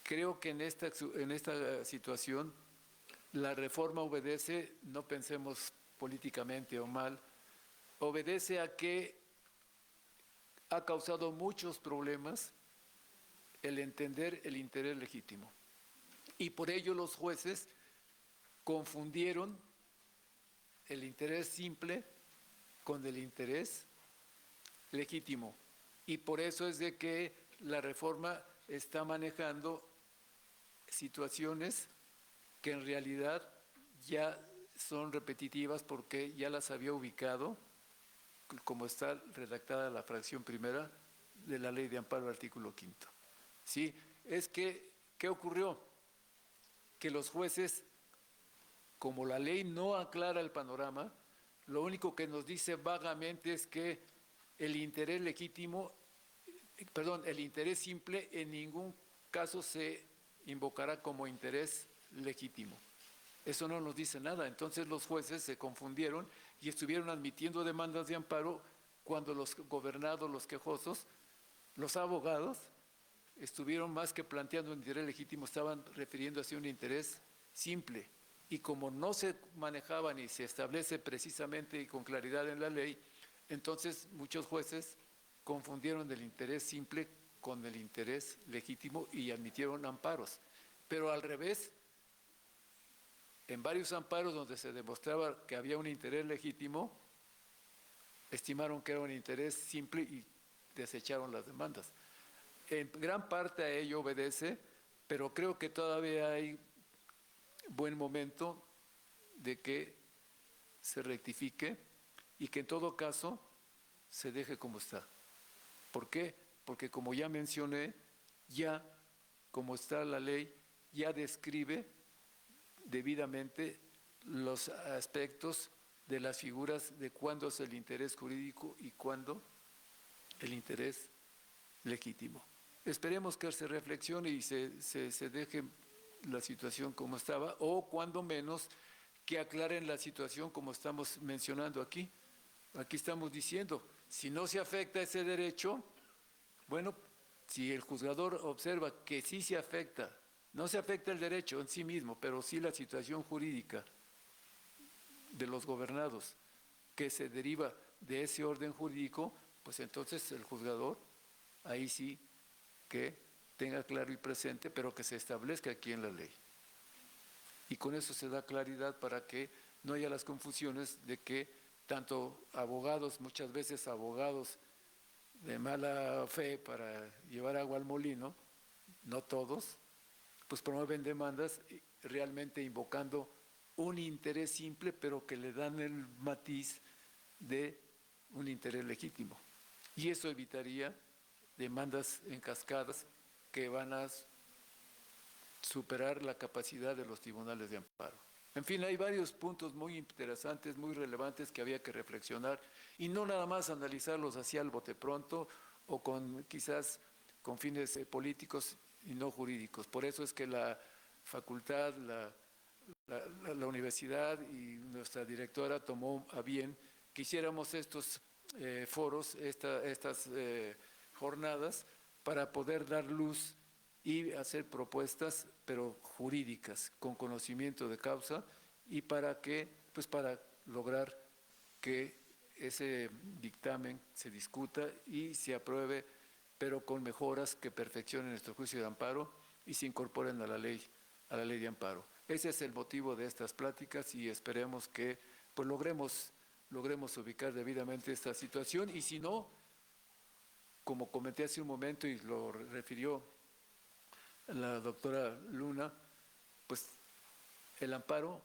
creo que en esta situación la reforma obedece, no pensemos políticamente o mal, obedece a que ha causado muchos problemas el entender el interés legítimo. Y por ello los jueces confundieron el interés simple con el interés legítimo. Y por eso es de que la reforma está manejando situaciones que en realidad ya son repetitivas, porque ya las había ubicado, como está redactada la fracción primera de la Ley de Amparo, artículo 5. ¿Sí? Es que, ¿qué ocurrió? Que los jueces, como la ley no aclara el panorama, lo único que nos dice vagamente es que el interés legítimo, el interés simple en ningún caso se invocará como interés legítimo. Eso no nos dice nada. Entonces los jueces se confundieron y estuvieron admitiendo demandas de amparo cuando los gobernados, los quejosos, los abogados, estuvieron más que planteando un interés legítimo, estaban refiriéndose a un interés simple. Y como no se manejaba ni se establece precisamente y con claridad en la ley, entonces muchos jueces confundieron el interés simple con el interés legítimo y admitieron amparos. Pero al revés, en varios amparos donde se demostraba que había un interés legítimo, estimaron que era un interés simple y desecharon las demandas. En gran parte a ello obedece, pero creo que todavía hay buen momento de que se rectifique y que en todo caso se deje como está. ¿Por qué? Porque como ya mencioné, ya como está la ley, ya describe debidamente los aspectos de las figuras de cuándo es el interés jurídico y cuándo el interés legítimo. esperemos que se reflexione y se deje la situación como estaba, o cuando menos que aclaren la situación como estamos mencionando aquí. Aquí estamos diciendo, si no se afecta ese derecho, bueno, si el juzgador observa que sí se afecta, no se afecta el derecho en sí mismo, pero sí la situación jurídica de los gobernados que se deriva de ese orden jurídico, pues entonces el juzgador, ahí sí que tenga claro y presente, pero que se establezca aquí en la ley. Y con eso se da claridad para que no haya las confusiones de que tanto abogados, muchas veces abogados de mala fe para llevar agua al molino, no todos, pues promueven demandas realmente invocando un interés simple, pero que le dan el matiz de un interés legítimo. Y eso evitaría demandas en cascadas que van a superar la capacidad de los tribunales de amparo. En fin, hay varios puntos muy interesantes, muy relevantes que había que reflexionar y no nada más analizarlos hacia el bote pronto o quizás con fines políticos y no jurídicos. Por eso es que la facultad, la universidad y nuestra directora tomó a bien que hiciéramos estos foros, estas jornadas, para poder dar luz y hacer propuestas, pero jurídicas, con conocimiento de causa, y para lograr que ese dictamen se discuta y se apruebe, pero con mejoras que perfeccionen nuestro juicio de amparo y se incorporen a la ley de amparo. Ese es el motivo de estas pláticas y esperemos que pues logremos ubicar debidamente esta situación, y si no, como comenté hace un momento y lo refirió la doctora Luna, pues el amparo,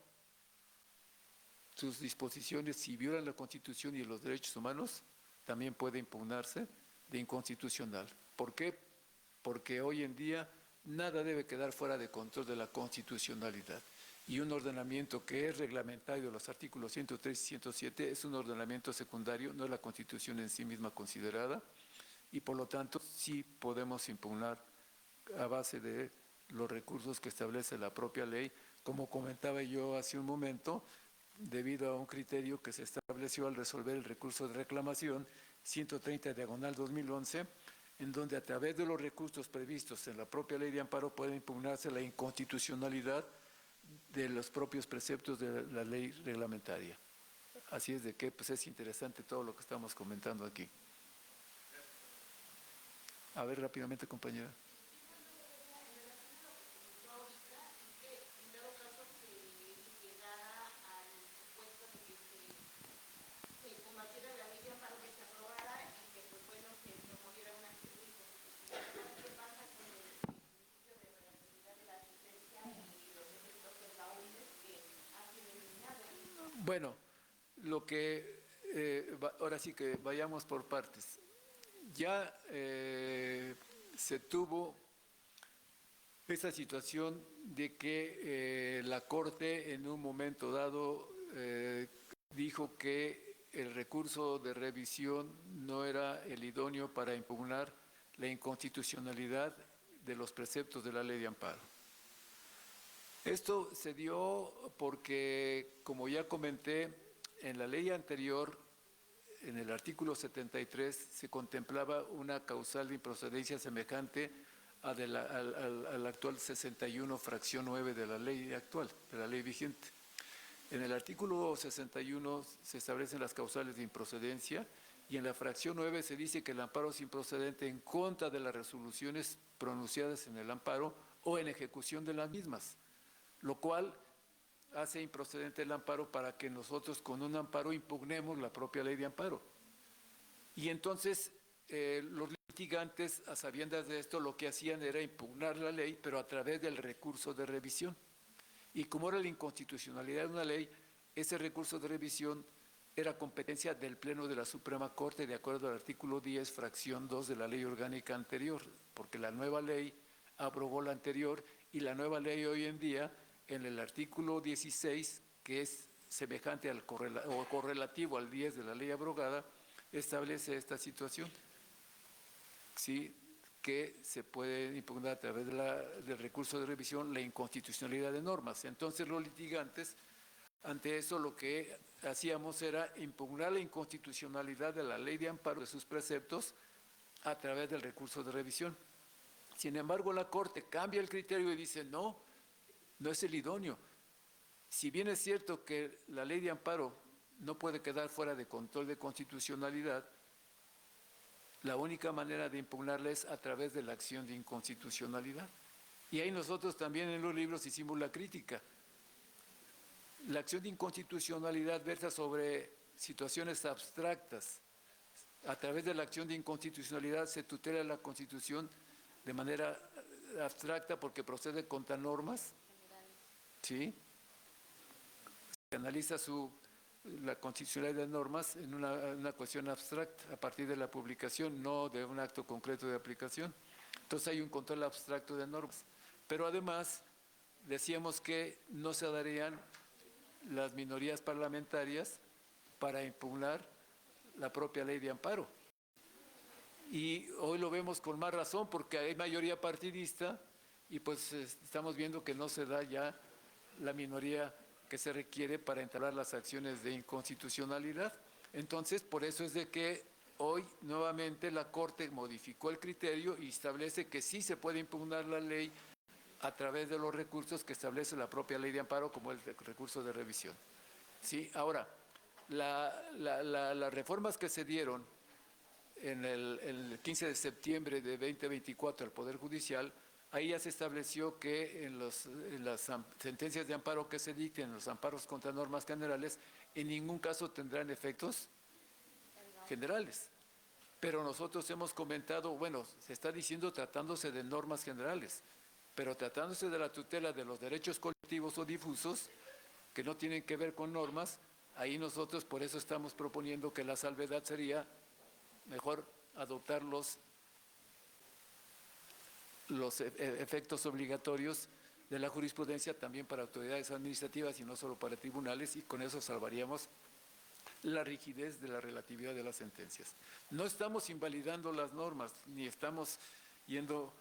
sus disposiciones, si violan la Constitución y los derechos humanos, también puede impugnarse de inconstitucional. ¿Por qué? Porque hoy en día nada debe quedar fuera de control de la constitucionalidad. Y un ordenamiento que es reglamentario, los artículos 103 y 107, es un ordenamiento secundario, no es la Constitución en sí misma considerada, y por lo tanto sí podemos impugnar a base de los recursos que establece la propia ley, como comentaba yo hace un momento, debido a un criterio que se estableció al resolver el recurso de reclamación 130/2011, en donde a través de los recursos previstos en la propia ley de amparo puede impugnarse la inconstitucionalidad de los propios preceptos de la ley reglamentaria. Así es de que pues es interesante todo lo que estamos comentando aquí. A ver, rápidamente, compañera. Bueno, ahora sí que vayamos por partes. Ya se tuvo esa situación de que la Corte en un momento dado dijo que el recurso de revisión no era el idóneo para impugnar la inconstitucionalidad de los preceptos de la ley de amparo. Esto se dio porque, como ya comenté, en la ley anterior, en el artículo 73, se contemplaba una causal de improcedencia semejante al actual 61, fracción 9 de la ley actual, de la ley vigente. En el artículo 61 se establecen las causales de improcedencia y en la fracción 9 se dice que el amparo es improcedente en contra de las resoluciones pronunciadas en el amparo o en ejecución de las mismas, lo cual hace improcedente el amparo para que nosotros con un amparo impugnemos la propia ley de amparo. Y entonces los litigantes, a sabiendas de esto, lo que hacían era impugnar la ley, pero a través del recurso de revisión. Y como era la inconstitucionalidad de una ley, ese recurso de revisión era competencia del Pleno de la Suprema Corte, de acuerdo al artículo 10, fracción 2 de la ley orgánica anterior, porque la nueva ley abrogó la anterior y la nueva ley hoy en día, en el artículo 16, que es semejante o correlativo al 10 de la ley abrogada, establece esta situación. ¿Sí? que se puede impugnar a través del recurso de revisión la inconstitucionalidad de normas. Entonces los litigantes, ante eso lo que hacíamos era impugnar la inconstitucionalidad de la ley de amparo de sus preceptos a través del recurso de revisión. Sin embargo, la Corte cambia el criterio y dice, no, no es el idóneo. Si bien es cierto que la ley de amparo no puede quedar fuera de control de constitucionalidad, la única manera de impugnarla es a través de la acción de inconstitucionalidad. Y ahí nosotros también en los libros hicimos la crítica. La acción de inconstitucionalidad versa sobre situaciones abstractas. A través de la acción de inconstitucionalidad se tutela la Constitución de manera abstracta porque procede contra normas, ¿sí? Se analiza la constitucionalidad de normas en una cuestión abstracta a partir de la publicación, no de un acto concreto de aplicación. Entonces hay un control abstracto de normas. Pero además decíamos que no se darían las minorías parlamentarias para impugnar la propia ley de amparo. Y hoy lo vemos con más razón porque hay mayoría partidista y pues estamos viendo que no se da ya la minoría que se requiere para entablar las acciones de inconstitucionalidad. Entonces, por eso es de que hoy nuevamente la Corte modificó el criterio y establece que sí se puede impugnar la ley a través de los recursos que establece la propia ley de amparo, como el recurso de revisión. ¿Sí? Ahora, las reformas que se dieron en el 15 de septiembre de 2024 al Poder Judicial, ahí ya se estableció que en las sentencias de amparo que se dicten, en los amparos contra normas generales, en ningún caso tendrán efectos generales. Pero nosotros hemos comentado, bueno, se está diciendo tratándose de normas generales, pero tratándose de la tutela de los derechos colectivos o difusos, que no tienen que ver con normas, ahí nosotros por eso estamos proponiendo que la salvedad sería mejor adoptar los efectos obligatorios de la jurisprudencia también para autoridades administrativas y no solo para tribunales, y con eso salvaríamos la rigidez de la relatividad de las sentencias. No estamos invalidando las normas, ni estamos yendo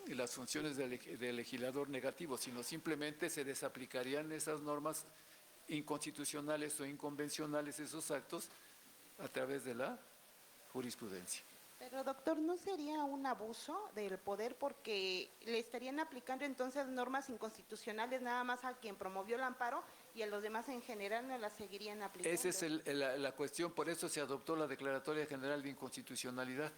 las funciones del legislador negativo, sino simplemente se desaplicarían esas normas inconstitucionales o inconvencionales, esos actos, a través de la jurisprudencia. Pero doctor, ¿no sería un abuso del poder porque le estarían aplicando entonces normas inconstitucionales nada más a quien promovió el amparo y a los demás en general no las seguirían aplicando? Esa es la cuestión, por eso se adoptó la Declaratoria General de Inconstitucionalidad.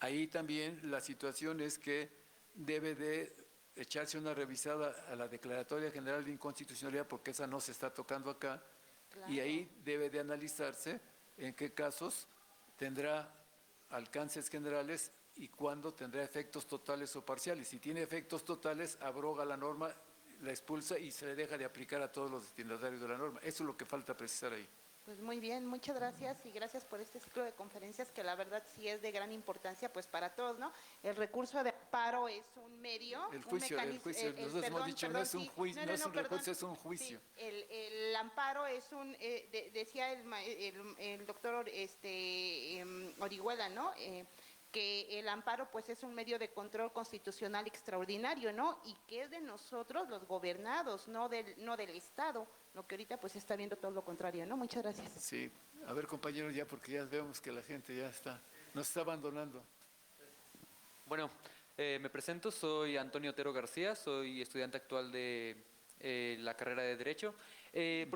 Ahí también la situación es que debe de echarse una revisada a la Declaratoria General de Inconstitucionalidad porque esa no se está tocando acá, claro. Y ahí debe de analizarse en qué casos tendrá alcances generales y cuándo tendrá efectos totales o parciales. Si tiene efectos totales, abroga la norma, la expulsa y se le deja de aplicar a todos los destinatarios de la norma. Eso es lo que falta precisar ahí. Pues muy bien, muchas gracias y gracias por este ciclo de conferencias que la verdad sí es de gran importancia pues para todos, ¿no? El recurso de amparo es un medio, el juicio, nosotros hemos dicho no es un juicio, no es un recurso, es un juicio. Sí, el amparo es un, decía el doctor Orihuela, ¿no? Que el amparo pues es un medio de control constitucional extraordinario, ¿no? Y que es de nosotros los gobernados, no del Estado, lo que ahorita pues está viendo todo lo contrario, ¿no? Muchas gracias. Sí, a ver compañeros ya porque ya vemos que la gente ya nos está abandonando. Bueno, me presento, soy Antonio Otero García, soy estudiante actual de la carrera de Derecho. ¿En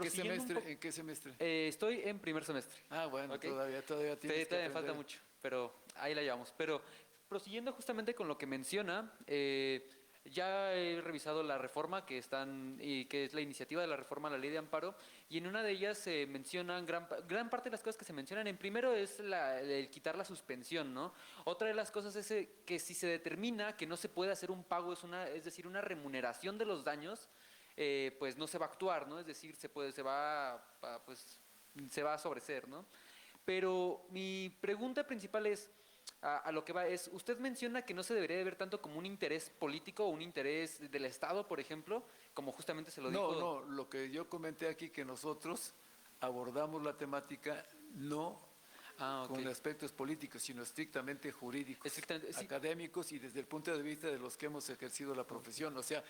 qué semestre? Estoy en primer semestre. Ah, bueno, ¿Okay? todavía tienes que aprender. Me falta mucho, pero ahí la llevamos. Pero prosiguiendo justamente con lo que menciona, ya he revisado la reforma que es la iniciativa de la reforma a la ley de amparo, y en una de ellas se mencionan gran parte de las cosas que se mencionan. En primero es el quitar la suspensión, ¿no? Otra de las cosas es que si se determina que no se puede hacer un pago, es decir, una remuneración de los daños, pues no se va a actuar, ¿no? Es decir, se va a sobreseer, ¿no? Pero mi pregunta principal es, a lo que va es, usted menciona que no se debería de ver tanto como un interés político o un interés del Estado, por ejemplo, como justamente se lo dijo. No, lo que yo comenté aquí, que nosotros abordamos la temática no Ah, ok. con aspectos políticos, sino estrictamente jurídicos, Estrictamente, sí. académicos y desde el punto de vista de los que hemos ejercido la profesión. O sea,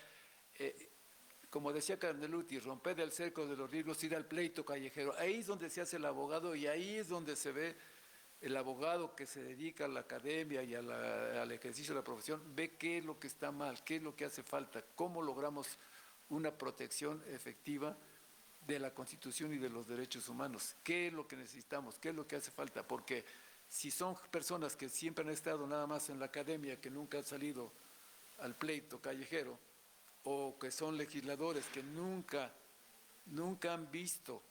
como decía Carneluti, romper el cerco de los libros, ir al pleito callejero. Ahí es donde se hace el abogado y ahí es donde se ve el abogado que se dedica a la academia y al ejercicio de la profesión, ve qué es lo que está mal, qué es lo que hace falta, cómo logramos una protección efectiva de la Constitución y de los derechos humanos, qué es lo que necesitamos, qué es lo que hace falta, porque si son personas que siempre han estado nada más en la academia, que nunca han salido al pleito callejero, o que son legisladores que nunca han visto,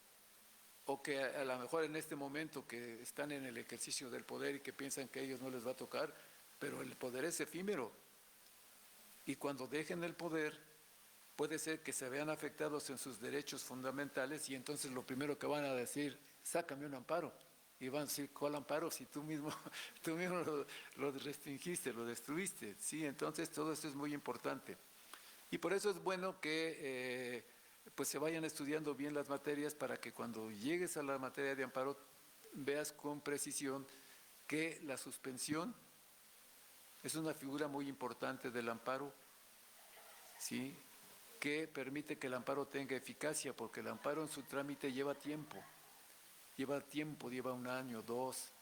o que a lo mejor en este momento que están en el ejercicio del poder y que piensan que a ellos no les va a tocar, pero el poder es efímero. Y cuando dejen el poder, puede ser que se vean afectados en sus derechos fundamentales y entonces lo primero que van a decir, sácame un amparo. Y van a decir, ¿cuál amparo? Si tú mismo lo restringiste, lo destruiste. Sí, entonces todo esto es muy importante. Y por eso es bueno que pues se vayan estudiando bien las materias para que cuando llegues a la materia de amparo veas con precisión que la suspensión es una figura muy importante del amparo, ¿sí? Que permite que el amparo tenga eficacia, porque el amparo en su trámite lleva tiempo, lleva 1 año, 2,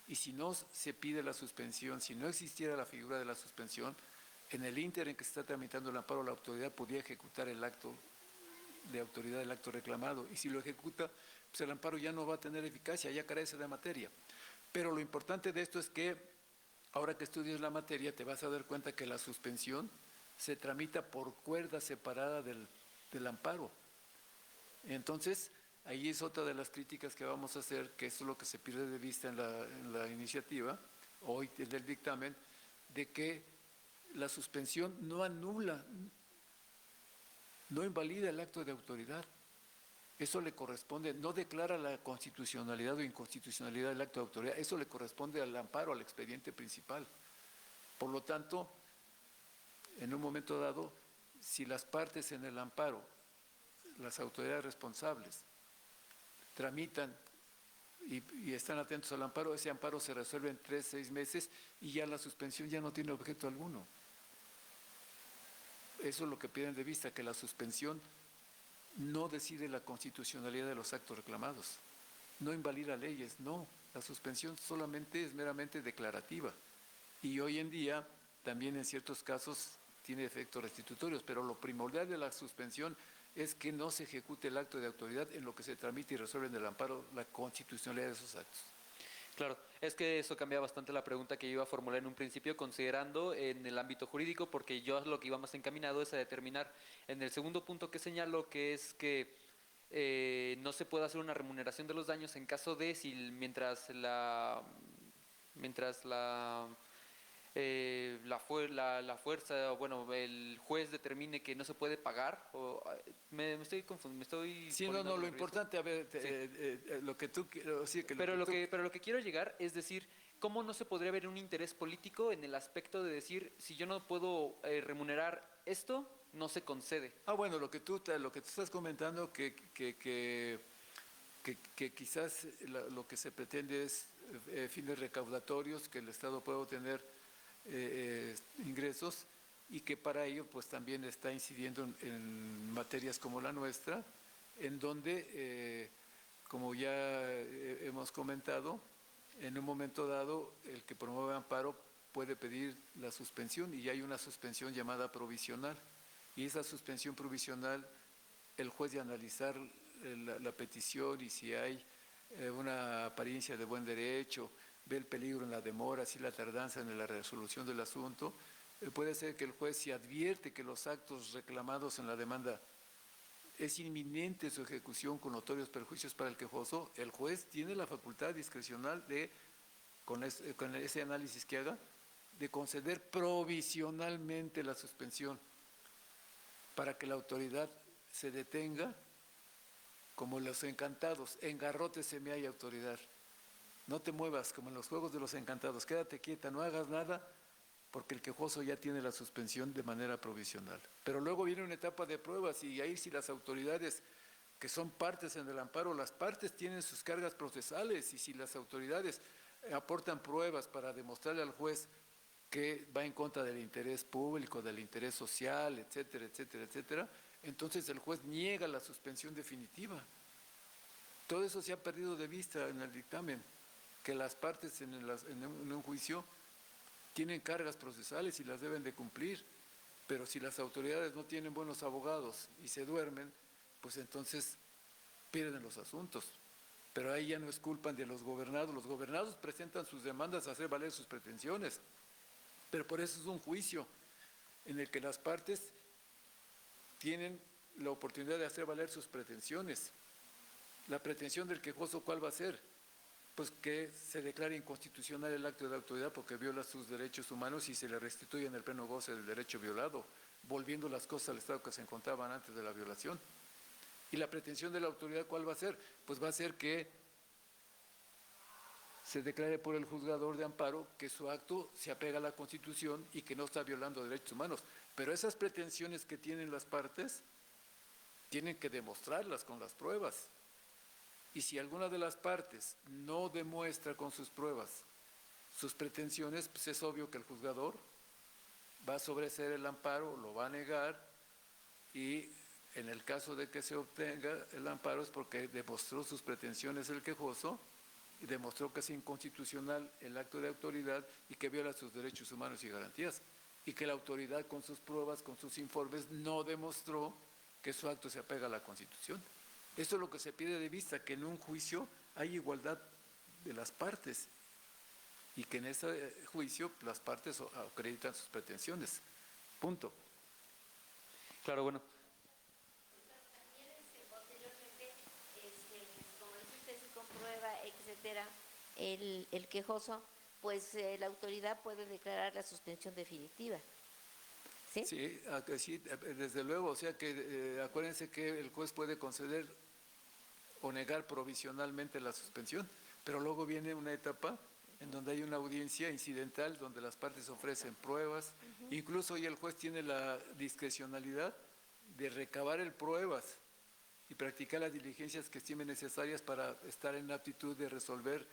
y si no se pide la suspensión, si no existiera la figura de la suspensión, en el ínter en que se está tramitando el amparo, la autoridad podría ejecutar el acto de autoridad, el acto reclamado, y si lo ejecuta, pues el amparo ya no va a tener eficacia, ya carece de materia. Pero lo importante de esto es que, ahora que estudias la materia, te vas a dar cuenta que la suspensión se tramita por cuerda separada del amparo. Entonces, ahí es otra de las críticas que vamos a hacer, que eso es lo que se pierde de vista en la iniciativa, hoy en el dictamen, de que la suspensión no anula, no invalida el acto de autoridad. Eso le corresponde, no declara la constitucionalidad o inconstitucionalidad del acto de autoridad, eso le corresponde al amparo, al expediente principal. Por lo tanto, en un momento dado, si las partes en el amparo, las autoridades responsables, tramitan y están atentos al amparo, ese amparo se resuelve en 3, 6 meses y ya la suspensión ya no tiene objeto alguno. Eso es lo que pierden de vista, que la suspensión no decide la constitucionalidad de los actos reclamados, no invalida leyes, no, la suspensión solamente es meramente declarativa. Y hoy en día también en ciertos casos tiene efectos restitutorios, pero lo primordial de la suspensión es que no se ejecute el acto de autoridad en lo que se tramite y resuelve en el amparo la constitucionalidad de esos actos. Claro, es que eso cambia bastante la pregunta que yo iba a formular en un principio, considerando en el ámbito jurídico, porque yo lo que iba más encaminado es a determinar en el segundo punto que señalo, que es que no se puede hacer una remuneración de los daños en caso de si mientras la fuerza, bueno, el juez determine que no se puede pagar, o me estoy confundiendo, me estoy Sí, poniendo no, lo en riesgo. importante, a ver, Sí. lo que tú, sí, que Pero tú, lo que quiero llegar es decir, ¿cómo no se podría ver un interés político en el aspecto de decir, si yo no puedo remunerar esto, no se concede? bueno, lo que tú estás comentando, que quizás lo que se pretende es fines recaudatorios, que el Estado pueda obtener ingresos y que para ello pues también está incidiendo en materias como la nuestra, en donde, como ya hemos comentado, en un momento dado el que promueve amparo puede pedir la suspensión y hay una suspensión llamada provisional. Y esa suspensión provisional, el juez de analizar la petición y si hay una apariencia de buen derecho, ve el peligro en la demora, si la tardanza en la resolución del asunto, puede ser que el juez, si advierte que los actos reclamados en la demanda es inminente su ejecución con notorios perjuicios para el quejoso, el juez tiene la facultad discrecional de, con ese análisis que haga, de conceder provisionalmente la suspensión para que la autoridad se detenga, como los encantados, en garrote se me hay autoridad. No te muevas, como en los juegos de los encantados, quédate quieta, no hagas nada, porque el quejoso ya tiene la suspensión de manera provisional. Pero luego viene una etapa de pruebas y ahí si las autoridades que son partes en el amparo. Las partes tienen sus cargas procesales y si las autoridades aportan pruebas para demostrarle al juez que va en contra del interés público, del interés social, etcétera, etcétera, etcétera, entonces el juez niega la suspensión definitiva. Todo eso se ha perdido de vista en el dictamen, que las partes en un juicio tienen cargas procesales y las deben de cumplir, pero si las autoridades no tienen buenos abogados y se duermen, pues entonces pierden los asuntos. Pero ahí ya no es culpa de los gobernados presentan sus demandas a hacer valer sus pretensiones, pero por eso es un juicio en el que las partes tienen la oportunidad de hacer valer sus pretensiones. La pretensión del quejoso, ¿cuál va a ser? Pues que se declare inconstitucional el acto de autoridad porque viola sus derechos humanos y se le restituye en el pleno goce del derecho violado, volviendo las cosas al estado que se encontraban antes de la violación. ¿Y la pretensión de la autoridad cuál va a ser? Pues va a ser que se declare por el juzgador de amparo que su acto se apega a la Constitución y que no está violando derechos humanos. Pero esas pretensiones que tienen las partes tienen que demostrarlas con las pruebas. Y si alguna de las partes no demuestra con sus pruebas sus pretensiones, pues es obvio que el juzgador va a sobreseer el amparo, lo va a negar y en el caso de que se obtenga el amparo es porque demostró sus pretensiones el quejoso y demostró que es inconstitucional el acto de autoridad y que viola sus derechos humanos y garantías y que la autoridad con sus pruebas, con sus informes, no demostró que su acto se apega a la Constitución. Esto es lo que se pide de vista, que en un juicio hay igualdad de las partes y que en ese juicio las partes acreditan sus pretensiones. Punto. Claro, bueno. También posteriormente, como dice usted, si comprueba, etcétera, el quejoso, pues la autoridad puede declarar la suspensión definitiva. ¿Sí? Sí, sí, desde luego, o sea que acuérdense que el juez puede conceder o negar provisionalmente la suspensión, pero luego viene una etapa en donde hay una audiencia incidental donde las partes ofrecen pruebas, incluso hoy el juez tiene la discrecionalidad de recabar pruebas y practicar las diligencias que estime necesarias para estar en la aptitud de resolver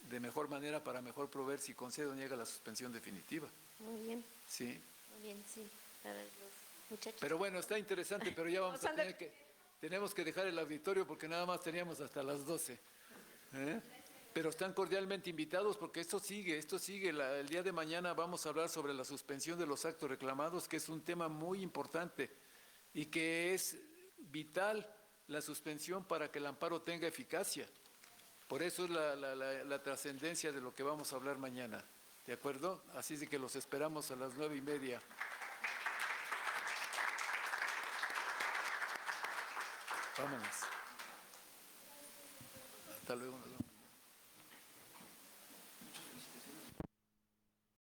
de mejor manera para mejor proveer si concede o niega la suspensión definitiva. Muy bien, Sí. muy bien, sí. Para los muchachos. Pero bueno, está interesante, pero ya vamos a tener tenemos que dejar el auditorio porque nada más teníamos hasta las 12. Pero están cordialmente invitados porque esto sigue. El día de mañana vamos a hablar sobre la suspensión de los actos reclamados, que es un tema muy importante y que es vital la suspensión para que el amparo tenga eficacia. Por eso es la trascendencia de lo que vamos a hablar mañana. ¿De acuerdo? Así es de que los esperamos a las 9:30. Vámonos. Hasta luego.